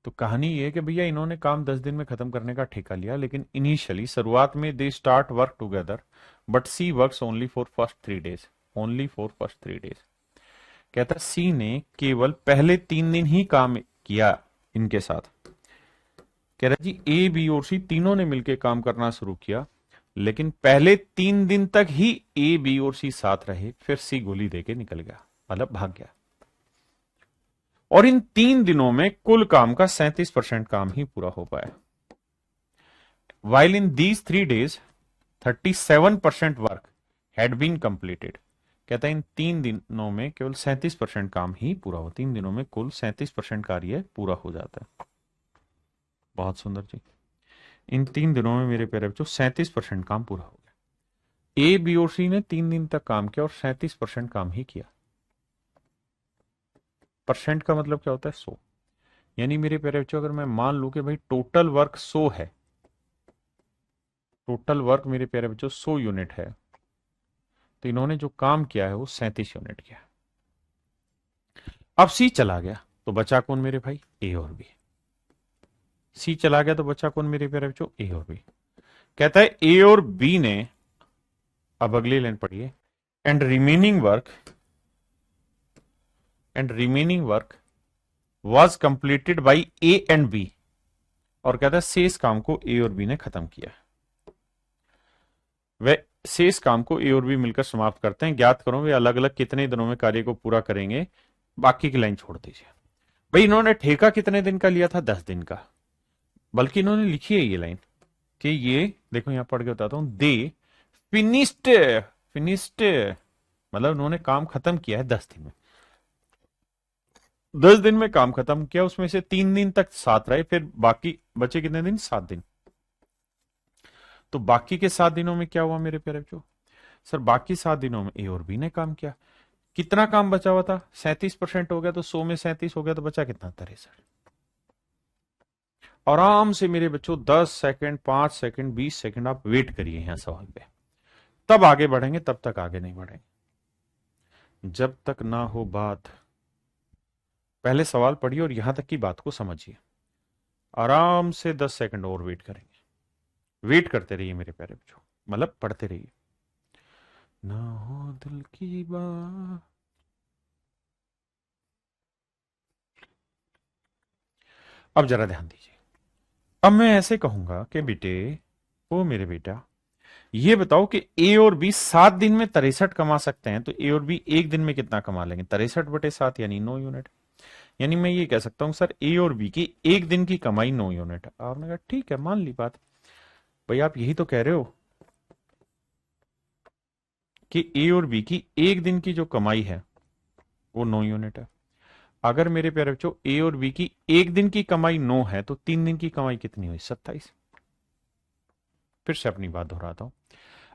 तो कहानी ये है कि भैया इन्होंने काम 10 दिन में खत्म करने का ठेका लिया, लेकिन इनिशियली शुरुआत में they start work together, but C works only for first 3 days, only for first 3 days. कहता सी ने केवल पहले 3 दिन ही काम किया इनके साथ। कह रहा जी ए बी और सी तीनों ने मिलकर काम करना शुरू किया, लेकिन पहले 3 दिन तक ही ए बी और सी साथ रहे, फिर सी गोली देके निकल गया, मतलब भाग गया। और इन 3 दिनों में कुल काम का 37% काम ही पूरा हो पाया। While in these 3 days 37% work had been completed. कहता है इन 3 दिनों में केवल 37% काम ही पूरा हो, 3 दिनों में कुल 37% कार्य पूरा हो जाता है। बहुत सुंदर जी, इन 3 दिनों में मेरे प्यारे बच्चों 37% काम पूरा हो गया। ए बी और सी ने 3 दिन तक काम किया और 37% काम ही किया। परसेंट का मतलब क्या होता है? 100। यानी मेरे प्यारे बच्चों, अगर मैं मान लू कि भाई टोटल वर्क 100 है, टोटल वर्क मेरे प्यारे बच्चों 100 यूनिट है, तो इन्होंने जो काम किया है वो 37 यूनिट किया। अब सी चला गया तो बचा कौन मेरे भाई? ए और बी। सी चला गया तो बचा कौन मेरे प्यारे बच्चों? ए और बी। कहता है ए और बी ने, अब अगली लाइन पढ़िए, and remaining work was completed by A and B. और कहता है शेष काम को ए और बी ने खत्म किया। वे शेष काम को ए और बी मिलकर समाप्त करते हैं, ज्ञात करो वे अलग अलग कितने दिनों में कार्य को पूरा करेंगे। बाकी की लाइन छोड़ दीजिए। भाई इन्होंने ठेका कितने दिन का लिया था? 10 दिन का। बल्कि इन्होंने लिखी है ये लाइन कि ये देखो, यहां पढ़ के बताता हूं, दे फिनिश्ड, फिनिश्ड मतलब उन्होंने काम खत्म किया है 10 दिन में। 10 दिन में काम खत्म किया, उसमें से 3 दिन तक साथ रहे, फिर बाकी बचे कितने दिन? 7 दिन। तो बाकी के 7 दिनों में क्या हुआ मेरे प्यारे बच्चों? सर बाकी 7 दिनों में ए और बी ने काम किया। कितना काम बचा हुआ था? 37% हो गया, तो 100 में 37 हो गया, तो बचा कितना? 63। आराम से मेरे बच्चों 10 सेकंड, 5 सेकंड, 20 सेकंड आप वेट करिए यहां सवाल पे, तब आगे बढ़ेंगे, तब तक आगे नहीं बढ़ेंगे। जब तक ना हो बात, पहले सवाल पढ़िए और यहां तक की बात को समझिए। आराम से 10 सेकंड और वेट करेंगे। वेट करते रहिए मेरे प्यारे बच्चों, मतलब पढ़ते रहिए। ना हो दिल की बात। अब जरा ध्यान दीजिए। अब मैं ऐसे कहूंगा कि बेटे, ओ मेरे बेटा, ये बताओ कि ए और बी 7 दिन में 63 कमा सकते हैं, तो ए और बी एक दिन में कितना कमा लेंगे? 63/7 यानी 9 यूनिट। यानी मैं ये कह सकता हूं सर, ए और बी की एक दिन की कमाई 9 यूनिट। आपने कहा ठीक है, मान ली बात। भाई आप यही तो कह रहे हो कि ए और बी की एक दिन की जो कमाई है वो 9 यूनिट है। अगर मेरे प्यारे बच्चों ए और बी की एक दिन की कमाई 9 है, तो 3 दिन की कमाई कितनी हुई? 27। फिर से अपनी बात दोहराता हूं।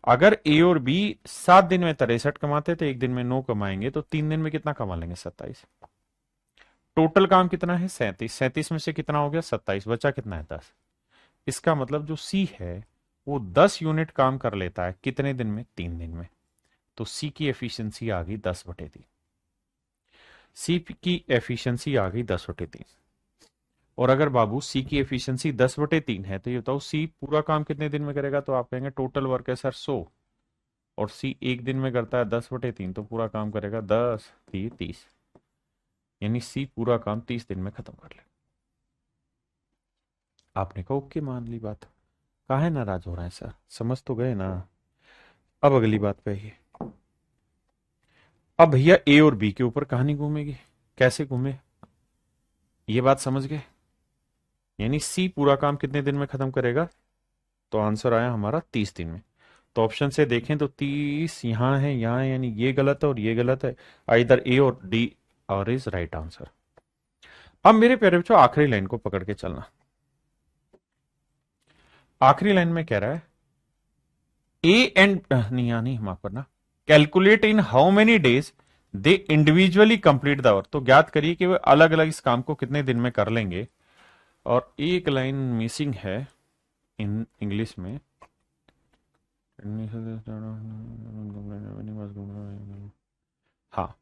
अगर ए और बी 7 दिन में 63 कमाते तो एक दिन में 9 कमाएंगे, तो 3 दिन में कितना कमा लेंगे? 27। टोटल काम कितना है? 37। 37 में से कितना हो गया? 27। बचा कितना है? 10। इसका मतलब जो सी है वो 10 यूनिट काम कर लेता है कितने दिन में? 3 दिन में। तो सी की एफिशिएंसी आ गई 10/3। सी की एफिशिएंसी आ गई 10/3। और अगर बाबू सी की एफिशिएंसी 10/3 है, तो ये बताओ सी पूरा काम कितने दिन में करेगा? तो आप कहेंगे टोटल वर्क है सर 100, और सी एक दिन में करता है 10/3, तो पूरा काम करेगा 10 30। यानी सी पूरा काम 30 दिन में खत्म कर ले। आपने कहा ओके, मान ली बात। काहे नाराज हो रहे हैं सर? समझ तो गए ना? अब अगली बात पे आइए। अब भैया ए और बी के ऊपर कहानी घूमेगी। कैसे घूमे, ये बात समझ गए? यानी सी पूरा काम कितने दिन में खत्म करेगा? तो आंसर आया हमारा 30 दिन में। तो ऑप्शन से देखें तो 30 यहां है, यहां है, यानी ये गलत है और ये गलत है। आइदर ए और डी और इज राइट आंसर। अब मेरे प्यारे बच्चों आखिरी लाइन को पकड़ के चलना। आखिरी लाइन में कह रहा है ए एंड नहीं माफ करना, calculate in how many days they individually complete the work. तो ज्ञात करिए कि वे अलग अलग इस काम को कितने दिन में कर लेंगे। और एक लाइन मिसिंग है इन इंग्लिश में। हाँ,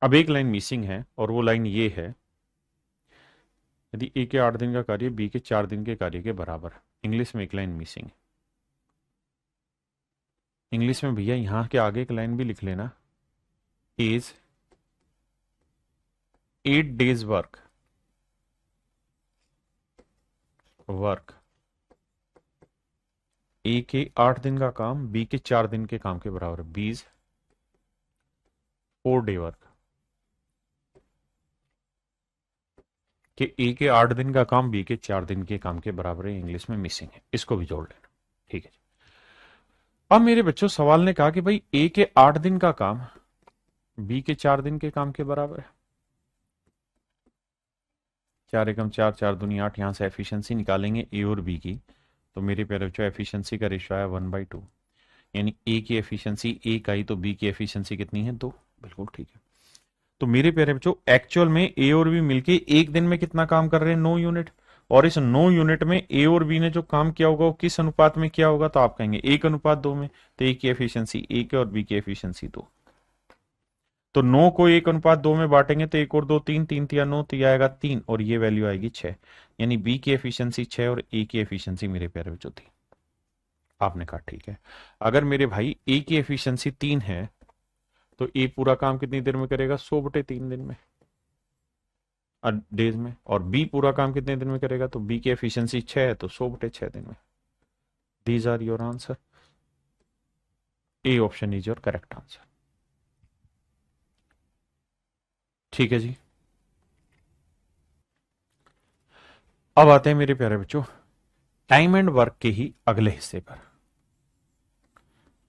अब एक लाइन मिसिंग है और वो लाइन ये है, यदि ए के 8 दिन का कार्य बी के 4 दिन के कार्य के बराबर। इंग्लिश में एक लाइन मिसिंग है। इंग्लिश में भैया यहां के आगे एक लाइन भी लिख लेना, इज 8 days वर्क ए के 8 दिन का काम बी के 4 दिन के काम के बराबर है। बीज 4 day वर्क कि ए के 8 दिन का काम बी के 4 दिन के काम के बराबर है। इंग्लिश में मिसिंग है, इसको भी जोड़ लेना। ठीक है। अब मेरे बच्चों सवाल ने कहा कि भाई ए के 8 दिन का काम बी के 4 दिन के काम के बराबर है। 4 एकम 4, 4 दूनी 8। यहां से एफिशिएंसी निकालेंगे ए और बी की, तो मेरे प्यारे बच्चों एफिशिएंसी का रेशियो आया 1/2। यानी ए की एफिशिएंसी 1 आई तो बी की एफिशिएंसी कितनी है? 2। बिल्कुल ठीक है। तो मेरे प्यारे बच्चों एक्चुअल में ए और बी मिलके एक दिन में कितना काम कर रहे हैं? 9 यूनिट। और इस 9 यूनिट में ए और बी ने जो काम किया होगा वो किस अनुपात में किया होगा? तो आप कहेंगे 1:2 में। तो ए की एफिशिएंसी 1 है और बी की एफिशिएंसी 2। तो 9 को 1:2 में बांटेंगे तो 1 और 2 3, 3 तिया 9, तो ये आएगा 3 और ये वैल्यू आएगी 6। यानी बी की एफिशिएंसी 6 और ए की एफिशिएंसी मेरे प्यारे बच्चों थी। आपने कहा ठीक है। अगर मेरे भाई ए की एफिशिएंसी 3 है, तो ए पूरा काम कितनी देर में करेगा? 100/3 दिन में, डेज में। और बी पूरा काम कितने दिन में करेगा? तो बी की एफिशिएंसी 6 है, तो 100/6 दिन में। These are your answer. A option is your correct answer. ठीक है जी। अब आते हैं मेरे प्यारे बच्चों टाइम एंड वर्क के ही अगले हिस्से पर।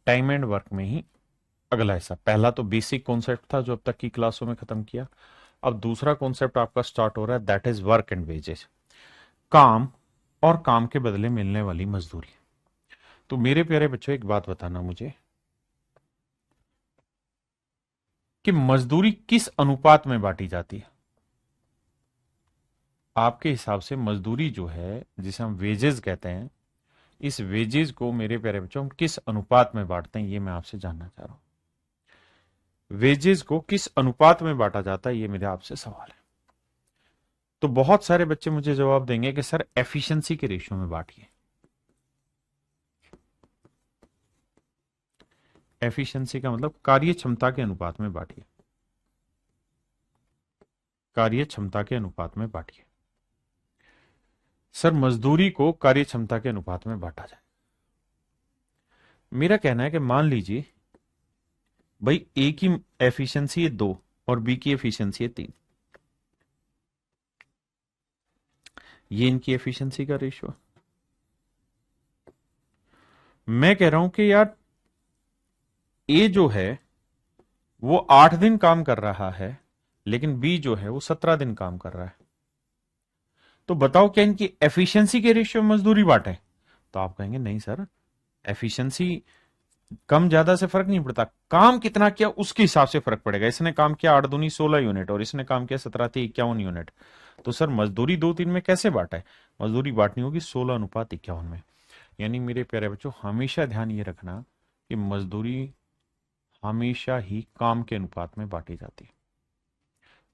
टाइम एंड वर्क में ही अगला हिस्सा। पहला तो बेसिक कॉन्सेप्ट था जो अब तक की क्लासों में खत्म किया। अब दूसरा कॉन्सेप्ट आपका स्टार्ट हो रहा है, that is work and wages. काम और काम के बदले मिलने वाली मजदूरी। तो मेरे प्यारे बच्चों एक बात बताना मुझे कि मजदूरी किस अनुपात में बांटी जाती है? आपके हिसाब से मजदूरी जो है, जिसे हम वेजेस कहते हैं, इस वेजेस को मेरे प्यारे बच्चों हम किस अनुपात में बांटते हैं, ये मैं आपसे जानना चाह रहा हूं। वेजेस को किस अनुपात में बांटा जाता है, ये मेरा आपसे सवाल है। तो बहुत सारे बच्चे मुझे जवाब देंगे कि सर एफिशिएंसी के रेशियो में बांटिए। एफिशिएंसी का मतलब कार्य क्षमता के अनुपात में बांटिए, कार्य क्षमता के अनुपात में बांटिए। सर मजदूरी को कार्य क्षमता के अनुपात में बांटा जाए। मेरा कहना है कि मान लीजिए भाई ए की एफिशिएंसी है 2 और बी की एफिशिएंसी है 3, ये इनकी एफिशिएंसी का रेशियो। मैं कह रहा हूं कि यार ए जो है वो 8 दिन काम कर रहा है, लेकिन बी जो है वो 17 दिन काम कर रहा है। तो बताओ क्या इनकी एफिशिएंसी के रेशियो में मजदूरी बांटे? तो आप कहेंगे नहीं सर, एफिशिएंसी कम ज्यादा से फर्क नहीं पड़ता, काम कितना किया उसके हिसाब से फर्क पड़ेगा। इसने काम किया 8 दूनी 16 यूनिट और इसने काम किया 17 थी 51 यूनिट। तो सर मजदूरी 2-3 में कैसे बांटा है? मजदूरी बांटनी होगी 16:51 में। यानी मेरे प्यारे बच्चों हमेशा ध्यान ये रखना कि मजदूरी हमेशा ही काम के अनुपात में बांटी जाती है।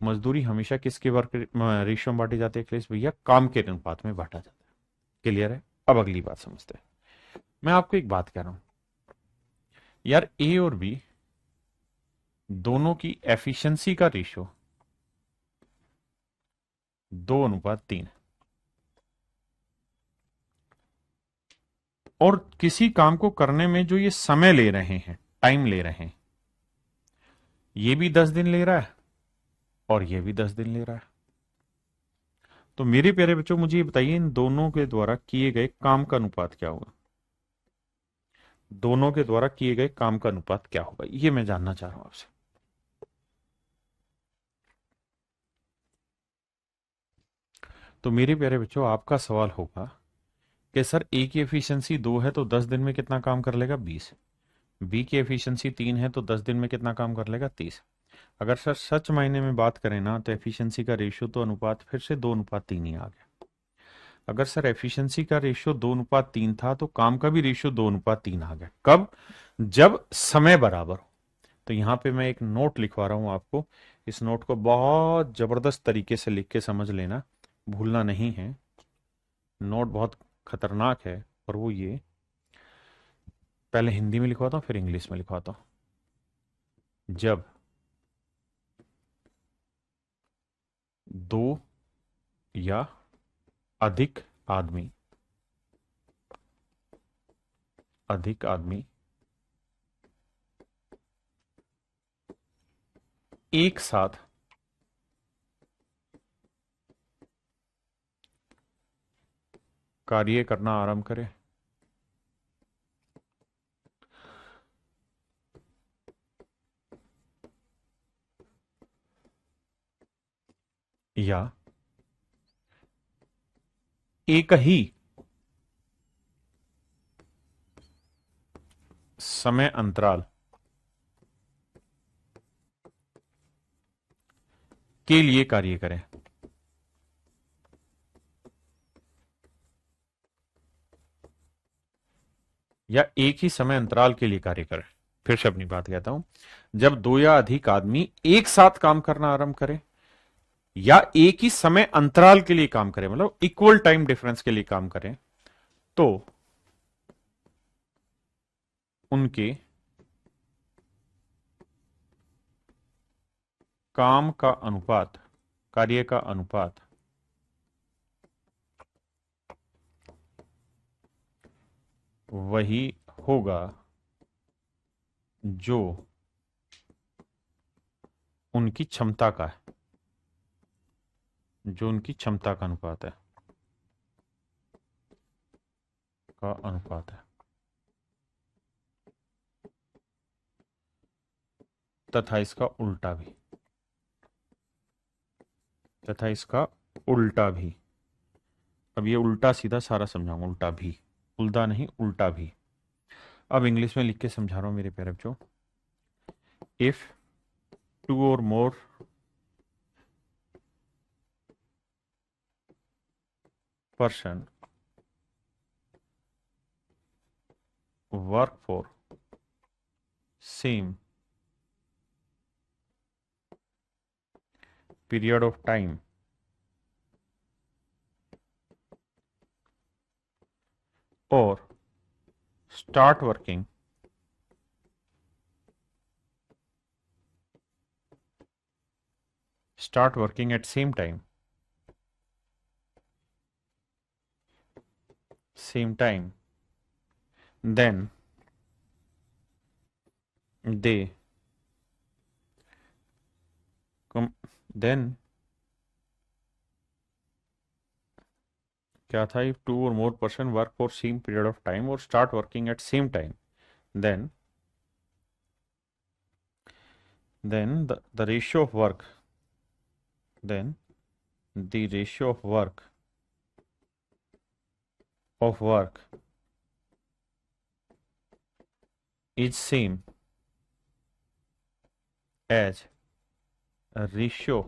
मजदूरी हमेशा किसके वर्क रेशियो में बांटी जाती है अखिलेश भैया? काम के अनुपात में बांटा जाता है। क्लियर है? अब अगली बात समझते हैं। मैं आपको एक बात कह रहा हूं यार, ए और बी दोनों की एफिशिएंसी का रेशियो 2:3, और किसी काम को करने में जो ये समय ले रहे हैं, टाइम ले रहे हैं, ये भी 10 दिन ले रहा है और ये भी 10 दिन ले रहा है। तो मेरे प्यारे बच्चों मुझे ये बताइए इन दोनों के द्वारा किए गए काम का अनुपात क्या होगा? दोनों के द्वारा किए गए काम का अनुपात क्या होगा, ये मैं जानना चाह रहा हूं आपसे। तो मेरे प्यारे बच्चों आपका सवाल होगा कि सर ए की एफिशिएंसी 2 है तो 10 दिन में कितना काम कर लेगा? 20। बी की एफिशिएंसी 3 है तो 10 दिन में कितना काम कर लेगा? 30। अगर सर सच मायने में बात करें ना तो एफिशिएंसी का रेशियो तो अनुपात फिर से 2:3 ही आ गया। अगर सर एफिशिएंसी का रेशियो 2:3 था तो काम का भी रेशियो 2:3 आ गया। कब? जब समय बराबर हो। तो यहां पे मैं एक नोट लिखवा रहा हूं आपको, इस नोट को बहुत जबरदस्त तरीके से लिख के समझ लेना, भूलना नहीं है। नोट बहुत खतरनाक है, और वो ये, पहले हिंदी में लिखवाता हूं फिर इंग्लिश में लिखवाता हूं। जब दो या अधिक आदमी अधिक आदमी एक साथ कार्य करना आरंभ करें या एक ही समय अंतराल के लिए कार्य करें, या एक ही समय अंतराल के लिए कार्य करें। फिर से अपनी बात कहता हूं, जब दो या अधिक आदमी एक साथ काम करना आरंभ करें या एक ही समय अंतराल के लिए काम करें, मतलब इक्वल टाइम डिफरेंस के लिए काम करें, तो उनके काम का अनुपात, कार्य का अनुपात वही होगा जो उनकी क्षमता का है, जो उनकी क्षमता का अनुपात है, का अनुपात है। तथा इसका उल्टा भी, तथा इसका उल्टा भी। अब ये उल्टा सीधा सारा समझाऊंगा, उल्टा भी, उल्टा नहीं उल्टा भी। अब इंग्लिश में लिख के समझा रहा हूं मेरे प्यारे बच्चों। इफ टू और मोर person work for same period of time or start working at same time, then they then क्या था, if two or more person work for same period of time or start working at same time, then the ratio of work, then the ratio of work is same as a ratio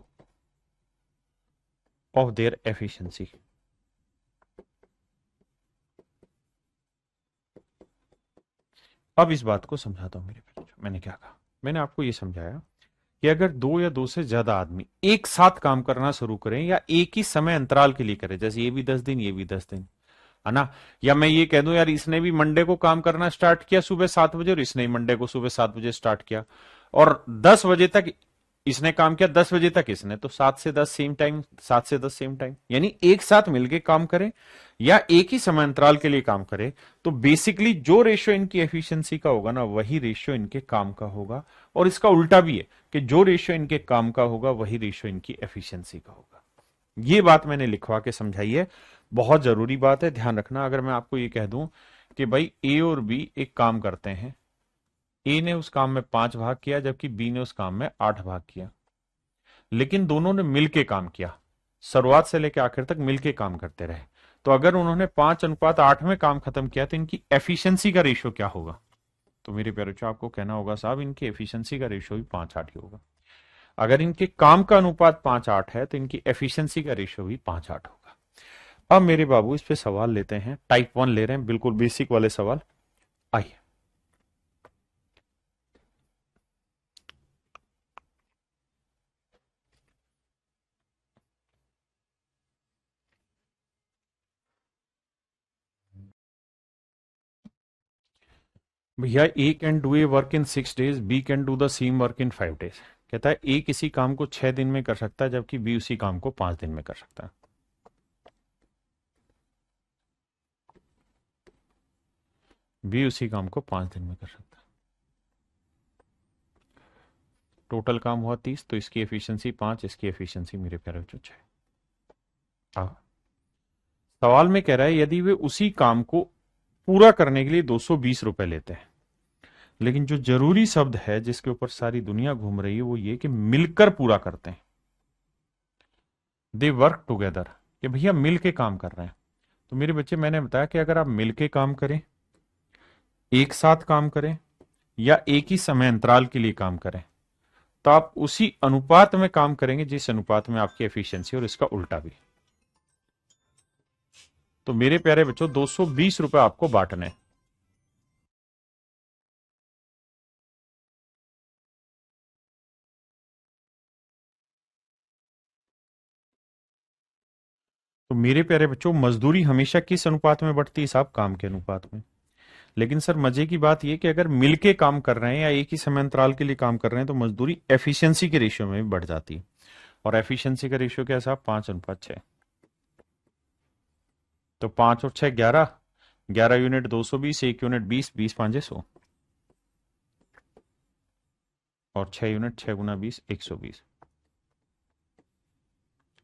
of their efficiency. अब इस बात को समझाता हूं मेरे बच्चों। मैंने क्या कहा, मैंने आपको यह समझाया कि अगर दो या दो से ज्यादा आदमी एक साथ काम करना शुरू करें या एक ही समय अंतराल के लिए करें, जैसे ये भी 10 दिन ये भी 10 दिन, है ना, या मैं ये कह दूं यार इसने भी मंडे को काम करना स्टार्ट किया सुबह 7 बजे और इसने मंडे को सुबह 7 बजे स्टार्ट किया और 10 बजे तक इसने काम किया, 10 बजे तक इसने, तो 7 से 10 सेम टाइम, 7 से 10 सेम टाइम, यानी एक साथ मिलके काम करें या एक ही समय अंतराल के लिए काम करें, तो बेसिकली जो रेशियो इनकी एफिशिएंसी का होगा ना वही रेशियो इनके काम का होगा। और इसका उल्टा भी है कि जो रेशियो इनके काम का होगा वही रेशियो इनकी एफिशिएंसी का होगा। ये बात मैंने लिखवा के समझाई है, बहुत जरूरी बात है, ध्यान रखना। अगर मैं आपको ये कह दूं कि भाई ए और बी एक काम करते हैं, ए ने उस काम में 5 भाग किया जबकि बी ने उस काम में 8 भाग किया, लेकिन दोनों ने मिलके काम किया, शुरुआत से लेकर आखिर तक मिलके काम करते रहे, तो अगर उन्होंने 5:8 में काम खत्म किया तो इनकी एफिशिएंसी का रेशियो क्या होगा? तो मेरे प्यारे बच्चों आपको कहना होगा साहब इनकी एफिशिएंसी का रेशियो भी 5:8 ही होगा। अगर इनके काम का अनुपात 5:8 है तो इनकी एफिशिएंसी का रेशियो भी 5:8 होगा। अब मेरे बाबू इस पे सवाल लेते हैं, टाइप 1 ले रहे हैं, बिल्कुल बेसिक वाले सवाल। आइए, भैया A can do a work in 6 days, B can do the same work in 5 days। कहता है ए किसी काम को 6 दिन में कर सकता है जबकि बी उसी काम को 5 दिन में कर सकता है। बी उसी काम को 5 दिन में कर सकता है। टोटल काम हुआ 30, तो इसकी एफिशिएंसी 5, इसकी एफिशिएंसी मेरे प्यारे बच्चों 6। सवाल में कह रहा है यदि वे उसी काम को पूरा करने के लिए 220 रुपए लेते हैं, लेकिन जो जरूरी शब्द है जिसके ऊपर सारी दुनिया घूम रही है वो ये कि मिलकर पूरा करते हैं, दे वर्क टुगेदर, कि भैया मिल के काम कर रहे हैं। तो मेरे बच्चे मैंने बताया कि अगर आप मिल के काम करें, एक साथ काम करें या एक ही समय अंतराल के लिए काम करें, तो आप उसी अनुपात में काम करेंगे जिस अनुपात में आपकी एफिशिएंसी, और इसका उल्टा भी। तो मेरे प्यारे बच्चों 220 रुपए आपको बांटने हैं। तो मेरे प्यारे बच्चों मजदूरी हमेशा किस अनुपात में बढ़ती है साहब? काम के अनुपात में। लेकिन सर मजे की बात यह कि अगर मिलके काम कर रहे हैं या एक ही समय अंतराल के लिए काम कर रहे हैं तो मजदूरी एफिशिएंसी के रेशियो में भी बढ़ जाती है। और एफिशिएंसी का रेशियो क्या है साहब? 5:6। तो 5 और 6 11, 11 यूनिट 220, 1 यूनिट 20, 20 5 100, और 6 यूनिट 6 गुना 20 120।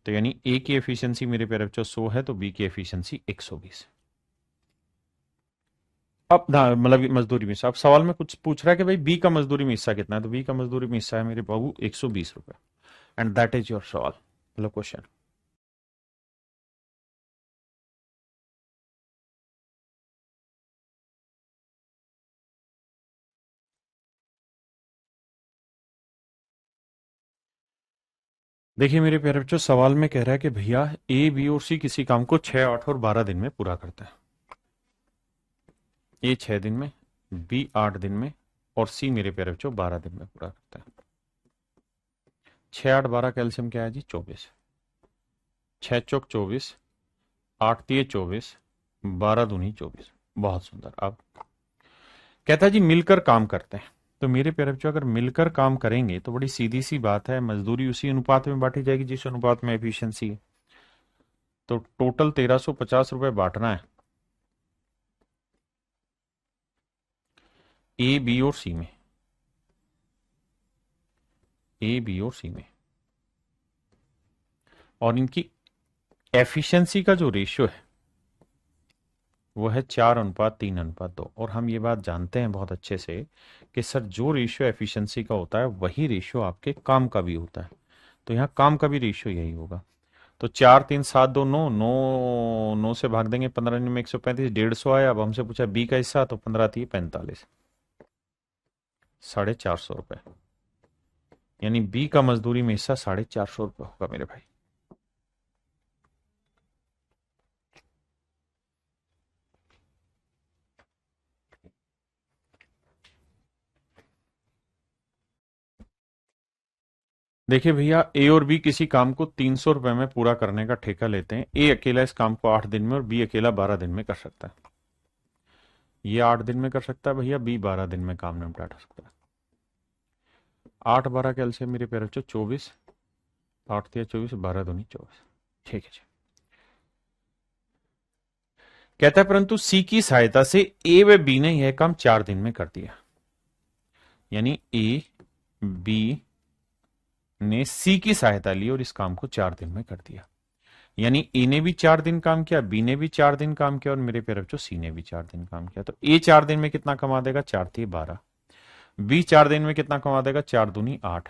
तो यानी ए की एफिशिएंसी मेरे प्यारे बच्चों 100 है तो बी की एफिशिएंसी 120। अब मतलब मजदूरी में अब सवाल में कुछ पूछ रहा है कि भाई बी का मजदूरी में हिस्सा कितना है, तो बी का मजदूरी में हिस्सा है मेरे बाबू 120 रुपए, एंड दैट इज योर सवाल, मतलब क्वेश्चन। देखिए मेरे प्यारे बच्चों सवाल में कह रहा है कि भैया ए बी और सी किसी काम को 6, 8 और 12 दिन में पूरा करता है। ए 6 दिन में, बी 8 दिन में, और सी मेरे प्यारे बच्चों 12 दिन में पूरा करता है। 6 8 12 कैल्शियम क्या है जी 24, 6 चौक 24, 8 तिये 24, 12 दूनी 24। बहुत सुंदर। अब कहता है जी मिलकर काम करते हैं। तो मेरे प्यारे बच्चों अगर मिलकर काम करेंगे तो बड़ी सीधी सी बात है, मजदूरी उसी अनुपात में बांटी जाएगी जिस अनुपात में एफिशिएंसी है। तो टोटल 1350 रुपए बांटना है ए बी और सी में, ए बी और सी में। और इनकी एफिशिएंसी का जो रेशियो है वो है 4:3:2। और हम ये बात जानते हैं बहुत अच्छे से कि सर जो रेशियो एफिशिएंसी का होता है वही रेशियो आपके काम का भी होता है। तो यहाँ काम का भी रेशियो यही होगा। तो 4 3 7 2 9, 9 से भाग देंगे 15 में 135, 150 आया। अब हमसे पूछा बी का हिस्सा, तो 15 थी 45, 450 रुपए। यानी बी का मजदूरी में हिस्सा 450 रुपए होगा मेरे भाई। देखिए भैया, ए और बी किसी काम को 300 रुपए में पूरा करने का ठेका लेते हैं। ए अकेला इस काम को 8 दिन में और बी अकेला 12 दिन में कर सकता है। ये 8 दिन में कर सकता है भैया, बी 12 दिन में काम निपटा सकता है। 8 12 कैल से मेरे प्यारे बच्चों 24, 8 तिया 24, 12 दूनी 24। ठीक है जी। कहता है परंतु सी की सहायता से ए व बी ने यह काम 4 दिन में कर दिया। यानी ए बी ने सी की सहायता ली और इस काम को 4 दिन में कर दिया। यानी ए ने भी 4 दिन काम किया, बी ने भी 4 दिन काम किया और मेरे प्यारे बच्चों सी ने भी 4 दिन काम किया। तो ए 4 दिन में कितना कमा देगा, 4 थी 12। बी 4 दिन में कितना कमा देगा, 4 दूनी 8।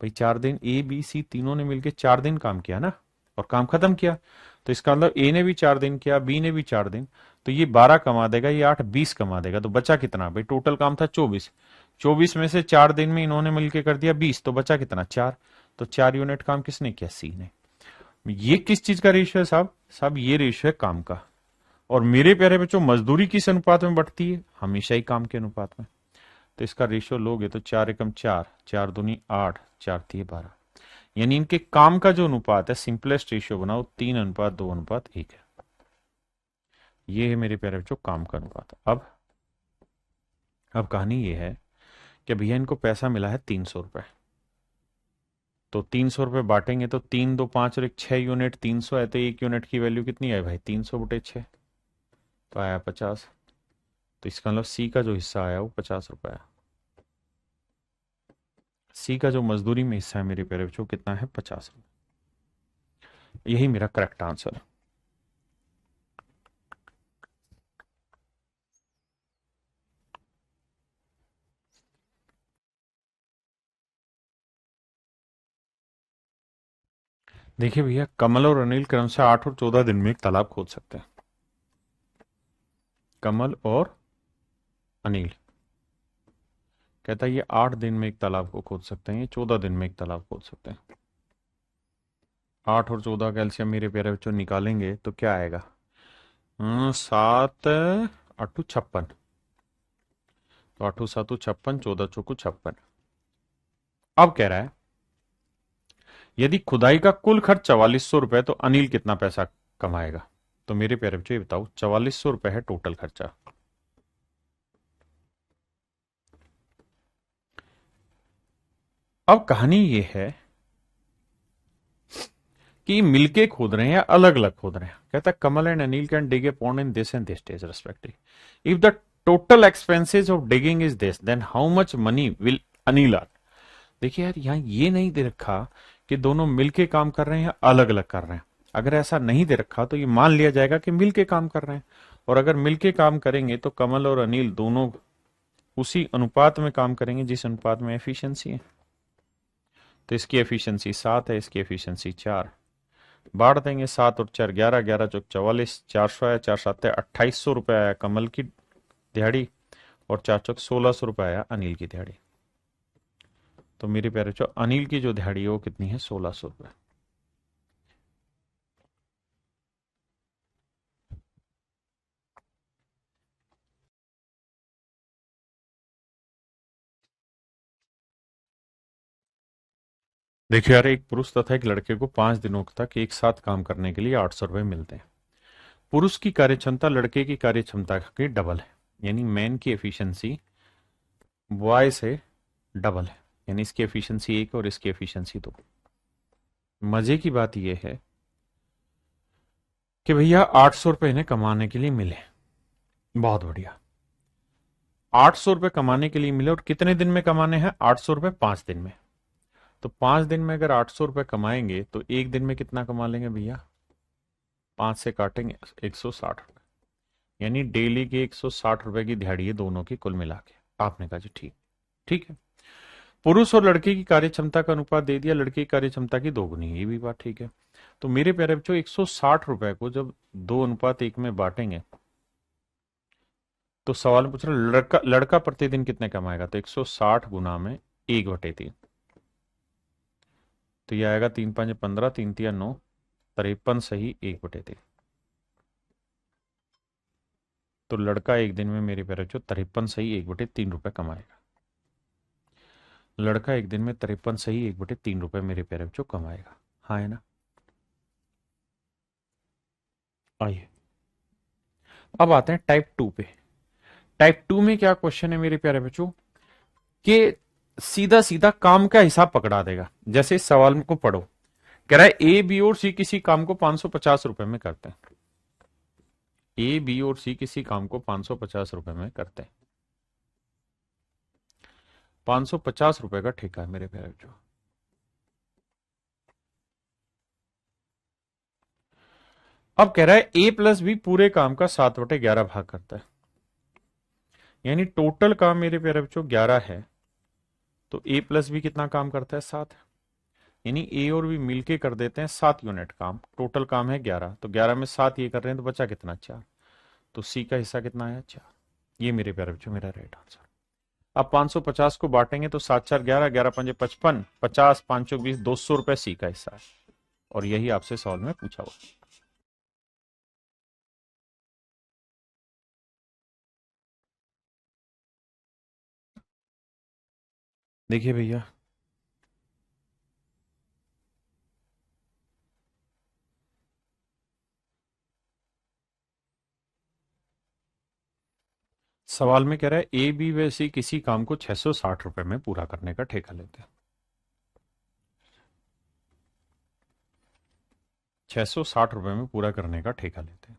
भाई 4 दिन ए बी सी तीनों ने मिलकर 4 दिन काम किया ना, और काम खत्म किया। तो इसका मतलब ए ने भी 4 दिन किया, बी ने भी 4 दिन। तो ये 12 कमा देगा, ये 8 20 कमा देगा। तो बचा कितना भाई, टोटल काम था 24, 24 में से 4 दिन में इन्होंने मिलकर कर दिया 20, तो बचा कितना 4। तो 4 यूनिट काम किसने किया, सी ने। ये किस चीज का रेशियो है साहब, साहब ये रेशियो है काम का। और मेरे प्यारे बच्चों मजदूरी किस अनुपात में बढ़ती है, हमेशा ही काम के अनुपात में। तो इसका रेशियो लोगे तो 4 एकम 4, 4 दूनी 8, 4 तिये 12। यानी इनके काम का जो अनुपात है, सिंपलेस्ट रेशियो बनाओ 3:2:1 है। ये है मेरे प्यारे बच्चों काम का अनुपात। अब कहानी ये है कि भैया इनको पैसा मिला है 300 रुपए। तो 300 रुपए बांटेंगे तो 3 2 5 और 1 6 यूनिट, 300 है तो 1 यूनिट की वैल्यू कितनी है भाई, 300/6, तो आया 50। तो इसका मतलब सी का जो हिस्सा आया वो 50 रुपए आया। सी का जो मजदूरी में हिस्सा है मेरे प्यारे बच्चों कितना है, 50 रुपए। यही मेरा करेक्ट आंसर है। देखिए भैया, कमल और अनिल क्रम से 8 और 14 दिन में एक तालाब खोद सकते हैं। कमल और अनिल कहता है ये 8 दिन में एक तालाब को खोद सकते हैं, ये 14 दिन में एक तालाब खोद सकते हैं। 8 और 14 कैल्शियम मेरे प्यारे बच्चों निकालेंगे तो क्या आएगा, 7 8 56। तो 8 7 56, 14 चौकू 56। अब कह रहा है यदि खुदाई का कुल खर्च 4400 रुपए तो अनिल कितना पैसा कमाएगा। तो मेरे प्यारे बच्चों ये बताओ, 4400 रुपए है टोटल खर्चा। अब कहानी ये है कि मिलके खोद रहे हैं या अलग अलग खोद रहे हैं। कहता है Kamal and Anil can dig a pond in this and this stage respective. If the total expenses of digging is this then how much money will Anil earn. देखिए यार, यहां ये नहीं दे रखा कि दोनों मिलके काम कर रहे हैं या अलग अलग कर रहे हैं। अगर ऐसा नहीं दे रखा तो ये मान लिया जाएगा कि मिलके काम कर रहे हैं। और अगर मिलके काम करेंगे तो कमल और अनिल दोनों उसी अनुपात में काम करेंगे जिस अनुपात में एफिशिएंसी है। तो इसकी एफिशिएंसी 7 है, इसकी एफिशिएंसी 4। बांट देंगे 7 और 4 11, 11 चौक 44, 400 आया, 4 7 2800 रुपये आया कमल की दिहाड़ी और 4 चौक 1600 रुपये आया अनिल की दिहाड़ी। तो मेरे प्यारे बच्चों अनिल की जो दिहाड़ी है वो कितनी है, 1600 रुपये। देखिए यार, एक पुरुष तथा एक लड़के को 5 दिनों तक एक साथ काम करने के लिए 800 रुपये मिलते हैं। पुरुष की कार्यक्षमता लड़के की कार्यक्षमता के डबल है, यानी मैन की एफिशिएंसी बॉय से डबल है, यानी इसकी एफिशिएंसी 1 और इसकी एफिशिएंसी 2। मजे की बात यह है कि भैया 800 रुपये इन्हें कमाने के लिए मिले। बहुत बढ़िया। 800 रुपये कमाने के लिए मिले, और कितने दिन में कमाने हैं 800 रुपये? 5 दिन में। तो 5 दिन में अगर 800 रुपये कमाएंगे तो एक दिन में कितना कमा लेंगे भैया? 5 से काटेंगे 160 रुपये, यानी डेली के 160 रुपये की दिहाड़ी है दोनों की कुल मिला के। आपने कहा जी ठीक। ठीक है। पुरुष और लड़के की कार्यक्षमता का अनुपात दे दिया, लड़के की कार्यक्षमता की दोगुनी, ये भी बात ठीक है। तो मेरे प्यारे बच्चों 160 रुपए को जब 2:1 में बांटेंगे तो सवाल में पूछ रहा लड़का लड़का प्रतिदिन कितने कमाएगा, तो 160 गुना में 1/3। तो ये आएगा 3×5=15, 3×3=9, 53 सही 1/3। तो लड़का एक दिन में मेरे प्यारे बच्चों 53 सही 1/3 रुपए कमाएगा। लड़का एक दिन में 53 सही 1/3 रुपए मेरे प्यारे बच्चों कमाएगा। हाँ है ना? आइए अब आते हैं टाइप 2 पे। टाइप 2 में क्या क्वेश्चन है मेरे प्यारे बच्चों कि सीधा सीधा काम का हिसाब पकड़ा देगा। जैसे इस सवाल को पढ़ो, कह रहा है ए बी और सी किसी काम को 550 रुपए में करते हैं। ए बी और सी किसी काम को 550 रुपए में करते हैं। 550 रुपए का ठेका है मेरे प्यारे बच्चों। अब कह रहा है ए प्लस बी पूरे काम का 7/11 भाग करता है, यानी टोटल काम मेरे प्यारे बच्चों 11 है, तो ए प्लस बी कितना काम करता है? 7। यानी ए और बी मिलके कर देते हैं 7 यूनिट काम। टोटल काम है 11, तो 11 में 7 ये कर रहे हैं, तो बचा कितना? 4। तो सी का हिस्सा कितना आया? 4। ये मेरे प्यारे बच्चों मेरा राइट आंसर। अब 550 को बांटेंगे तो 7×4=11, 11×5=55, 50, 520, 200 रुपए सी का हिस्सा है। और यही आपसे सवाल में पूछा हुआ। देखिए भैया, सवाल में कह रहा है ए बी व सी किसी काम को 660 रुपए में पूरा करने का ठेका लेते हैं। 660 रुपए में पूरा करने का ठेका लेते हैं,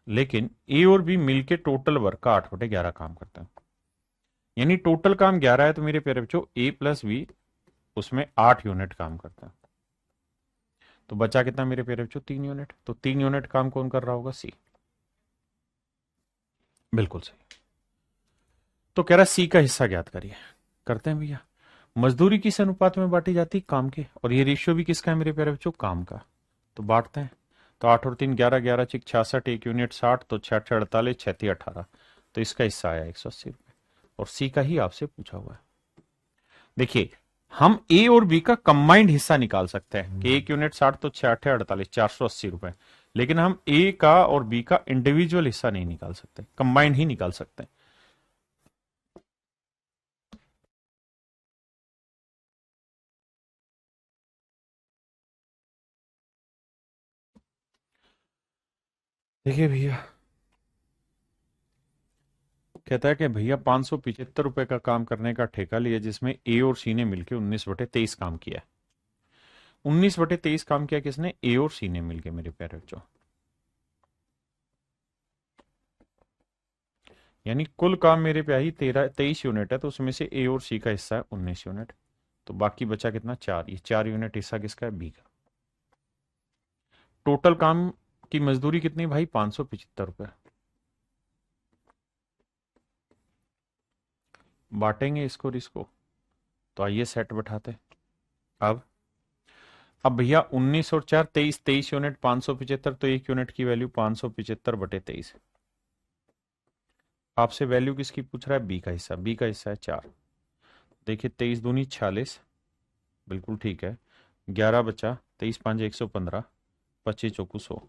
लेकिन ए और बी मिलके टोटल वर्क का 8/11 काम करते हैं। यानी टोटल काम 11 है, तो मेरे प्यारे बच्चों ए प्लस बी उसमें 8 यूनिट काम करता है। तो बचा कितना मेरे प्यारे बच्चों? 3 यूनिट। तो 3 यूनिट काम कौन कर रहा होगा? सी। बिल्कुल सही। तो कह रहा है सी का हिस्सा ज्ञात करिए। करते हैं भैया। मजदूरी किस अनुपात में बांटी जाती है? काम के। और ये रेशियो भी किसका है मेरे प्यारे बच्चों? काम का। तो बांटते हैं। तो 8 और 3 11, 11×6 66, 1 यूनिट 60, तो 6 48, 6 18। तो इसका हिस्सा आया 180 रुपए, और सी का ही आपसे पूछा हुआ है। देखिए, हम ए और बी का कंबाइंड हिस्सा निकाल सकते हैं कि 1 यूनिट 60, तो 6 48, 480 रुपए। लेकिन हम ए का और बी का इंडिविजुअल हिस्सा नहीं निकाल सकते, कंबाइंड ही निकाल सकते हैं। देखिए भैया, कहता है कि भैया 575 रुपए का काम करने का ठेका लिया, जिसमें ए और सी ने मिलकर 19/23 काम किया। 19/23 काम किया किसने? ए और सी ने मिलकर मेरे प्यारे बच्चों। यानी कुल काम मेरे पे आई 23 यूनिट है, तो उसमें से ए और सी का हिस्सा है 19 यूनिट। तो बाकी बचा कितना? 4। ये 4 यूनिट हिस्सा किसका है? बी का। टोटल काम की मजदूरी कितनी भाई? 575 रुपए। बांटेंगे इसको और इसको, तो आइए सेट बैठाते। अब अब भैया 19 और 4 23, 23 यूनिट 575, तो 1 यूनिट की वैल्यू 575/23। आपसे वैल्यू किसकी पूछ रहा है? बी का हिस्सा। बी का हिस्सा है 4। देखिए 23 दूनी 46, बिल्कुल ठीक है। 11 बचा, 23×5 115, 25×4 100।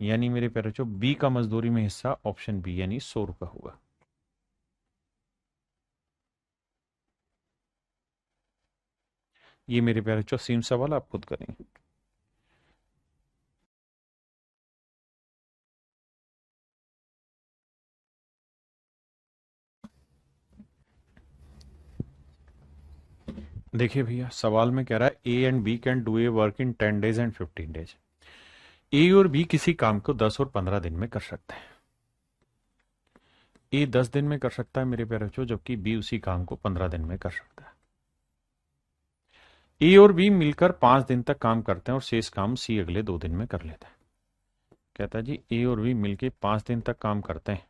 यानी मेरे प्यारे बच्चों बी का मजदूरी में हिस्सा ऑप्शन बी, यानी 100 रुपए होगा। ये मेरे प्यारे बच्चों सेम सवाल आप खुद करेंगे। देखिए भैया, सवाल में कह रहा है A and B can do a work in 10 days and 15 days। A और बी किसी काम को 10 और 15 दिन में कर सकते हैं। ए 10 दिन में कर सकता है मेरे प्यारे बच्चों, जबकि बी उसी काम को 15 दिन में कर सकता है। ए और बी मिलकर 5 दिन तक काम करते हैं और शेष काम सी अगले 2 दिन में कर लेता है। कहता है जी ए और बी मिलकर 5 दिन तक काम करते हैं,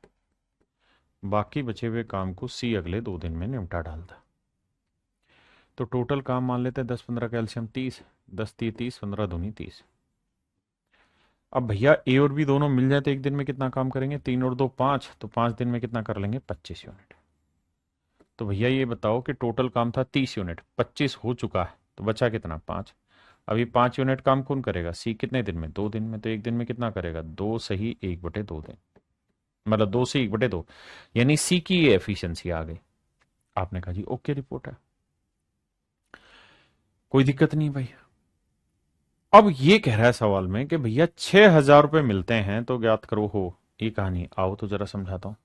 बाकी बचे हुए काम को सी अगले 2 दिन में निपटा डालता है। तो टोटल काम मान लेते हैं 10-15 कैल्शियम 30, 10-30, 15-2-30। अब भैया ए और बी दोनों मिल जाए तो एक दिन में कितना काम करेंगे? 3 और 2 5, तो 5 दिन में कितना कर लेंगे? 25 यूनिट। तो भैया ये बताओ कि टोटल काम था 30 यूनिट, 25 हो चुका है, तो बचा कितना? 5। अभी 5 यूनिट काम कौन करेगा? सी। कितने दिन में? 2 दिन में। तो एक दिन में कितना करेगा? 2 सही 1/2 दिन, मतलब 2 से 1/2, यानी सी की ये एफिशिएंसी आ गई। आपने कहा जी ओके, रिपोर्ट है, कोई दिक्कत नहीं भाई। अब ये कह रहा है सवाल में कि भैया 6,000 रुपए मिलते हैं तो ज्ञात करो हो। ये कहानी आओ तो जरा समझाता हूं।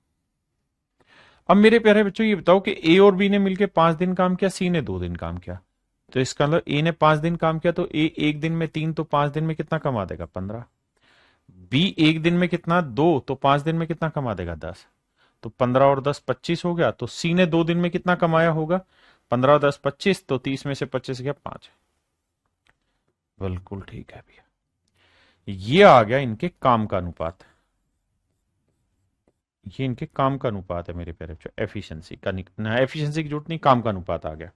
अब मेरे प्यारे बच्चों ये बताओ कि ए और बी ने मिलकर 5 दिन काम किया, सी ने 2 दिन काम किया। तो इसका मतलब ए ने 5 दिन काम किया तो ए एक दिन में 3, तो 5 दिन में कितना कमा देगा? 15। बी एक दिन में कितना? 2, तो 5 दिन में कितना कमा देगा? 10। तो 15 और 10 25 हो गया। तो सी ने 2 दिन में कितना कमाया होगा? 15 और 10 25, तो 30 में से 25 गया 5। बिल्कुल ठीक है भैया, ये आ गया इनके काम का अनुपात। ये इनके काम का अनुपात है मेरे प्यारे बच्चों, एफिशिएंसी का ना, एफिशिएंसी की जरूरत नहीं, काम का अनुपात आ गया।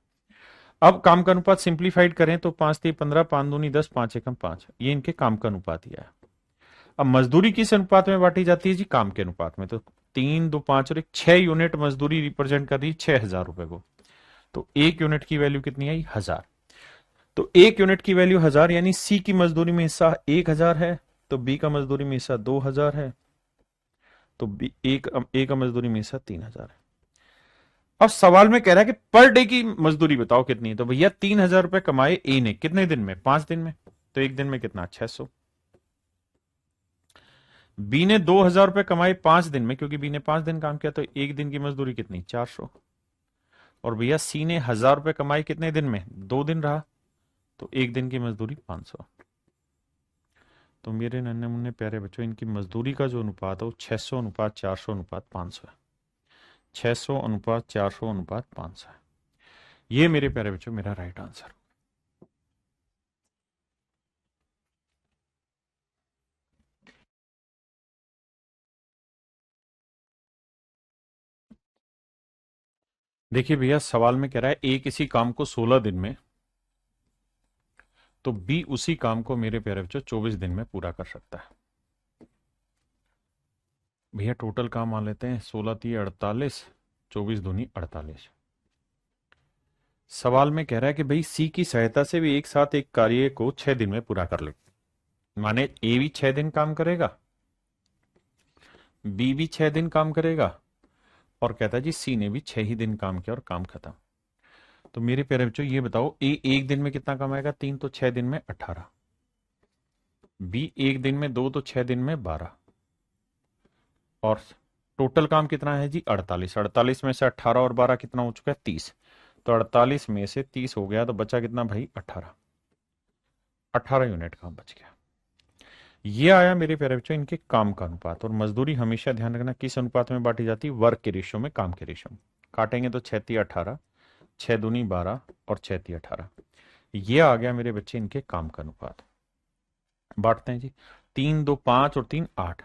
अब काम का अनुपात सिंप्लीफाइड करें तो 5×3 = 15, 5×2 = 10, 5×1 = 5। ये इनके काम का अनुपात ही है। अब मजदूरी किस अनुपात में बांटी जाती है जी? काम के अनुपात में। तो 3, 2, 5 और 1, 6 यूनिट मजदूरी रिप्रेजेंट कर रही है 6,000 रुपए को। तो 1 यूनिट की वैल्यू कितनी आई? 1000। तो 1 यूनिट की वैल्यू 1000, यानी सी की मजदूरी में हिस्सा 1000 है, तो बी का मजदूरी में हिस्सा 2000 है, तो बी ए का मजदूरी में हिस्सा 3000 है। अब सवाल में कह रहा है कि पर डे की मजदूरी बताओ कितनी है। तो भैया 3000 रुपए कमाए ए ने, कितने दिन में? 5 दिन में। तो एक दिन में कितना? 600। बी ने 2000 रुपए कमाए 5 दिन में, क्योंकि बी ने 5 दिन काम किया, तो एक दिन की मजदूरी कितनी? 400। और भैया सी ने 1000 रुपए कमाए कितने दिन में? 2 दिन रहा, तो एक दिन की मजदूरी 500। तो मेरे नन्हे मुन्ने प्यारे बच्चों, इनकी मजदूरी का जो अनुपात है वो 600:400:500 है। 600:400:500 है। ये मेरे प्यारे बच्चों मेरा राइट आंसर। देखिए भैया, सवाल में कह रहा है ए किसी काम को 16 दिन में, तो बी उसी काम को मेरे प्यारे बच्चों 24 दिन में पूरा कर सकता है। भैया टोटल काम मान लेते हैं, 16×3 = 48, 24×2 = 48। सवाल में कह रहा है कि भाई सी की सहायता से भी एक साथ एक कार्य को 6 दिन में पूरा कर ले। माने ए भी 6 दिन काम करेगा, बी भी 6 दिन काम करेगा, और कहता है जी सी ने भी 6 ही दिन काम किया और काम खत्म। तो मेरे प्यारे बच्चों ये बताओ, ए एक दिन में कितना कमाएगा? 3, तो 6 दिन में 18। बी एक दिन में 2, तो 6 दिन में 12। और टोटल काम कितना है जी? 48। 48 में से 18 और 12 कितना हो चुका है? 30। तो 48 में से 30 हो गया, तो बचा कितना भाई? 18। 18 यूनिट काम बच गया। ये आया मेरे प्यारे बच्चों इनके काम का अनुपात। और मजदूरी हमेशा ध्यान रखना किस अनुपात में बांटी जाती है? वर्क के रेशियो में, काम के रेशियो में। काटेंगे तो 6×3 = 18, 6×2 = 12 और 6×3 = 18। ये आ गया मेरे बच्चे इनके काम का अनुपात। बांटते हैं जी, 3, 2, 5 और 3 8।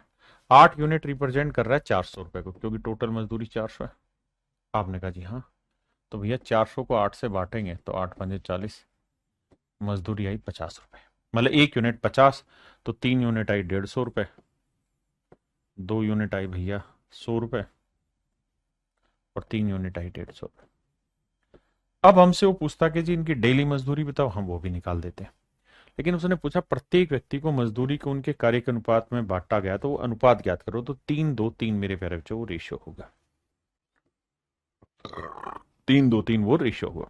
8 यूनिट रिप्रेजेंट कर रहा है 400 रुपए को, क्योंकि टोटल मजदूरी 400 है। आपने कहा जी हाँ। तो भैया 400 को 8 से बांटेंगे तो 8×5 = 40, मजदूरी आई 50 रुपए, मतलब 1 यूनिट 50। तो 3 यूनिट आई 150 रुपए, 2 यूनिट आई भैया 100 रुपए, और 3 यूनिट आई 150 रुपए। अब हमसे वो पूछता कि जी इनकी डेली मजदूरी बताओ, हम वो भी निकाल देते हैं। लेकिन उसने पूछा प्रत्येक व्यक्ति को मजदूरी को उनके कार्य के अनुपात में बांटा गया, तो वो अनुपात ज्ञात करो। तो 3:2:3 मेरे प्यारे बच्चों वो रेशियो होगा। 3:2:3 वो रेशियो होगा।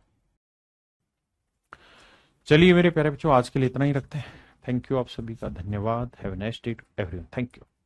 चलिए मेरे प्यारे बच्चों, आज के लिए इतना ही रखते हैं। थैंक यू, आप सभी का धन्यवाद। Have a nice day to everyone. Thank you.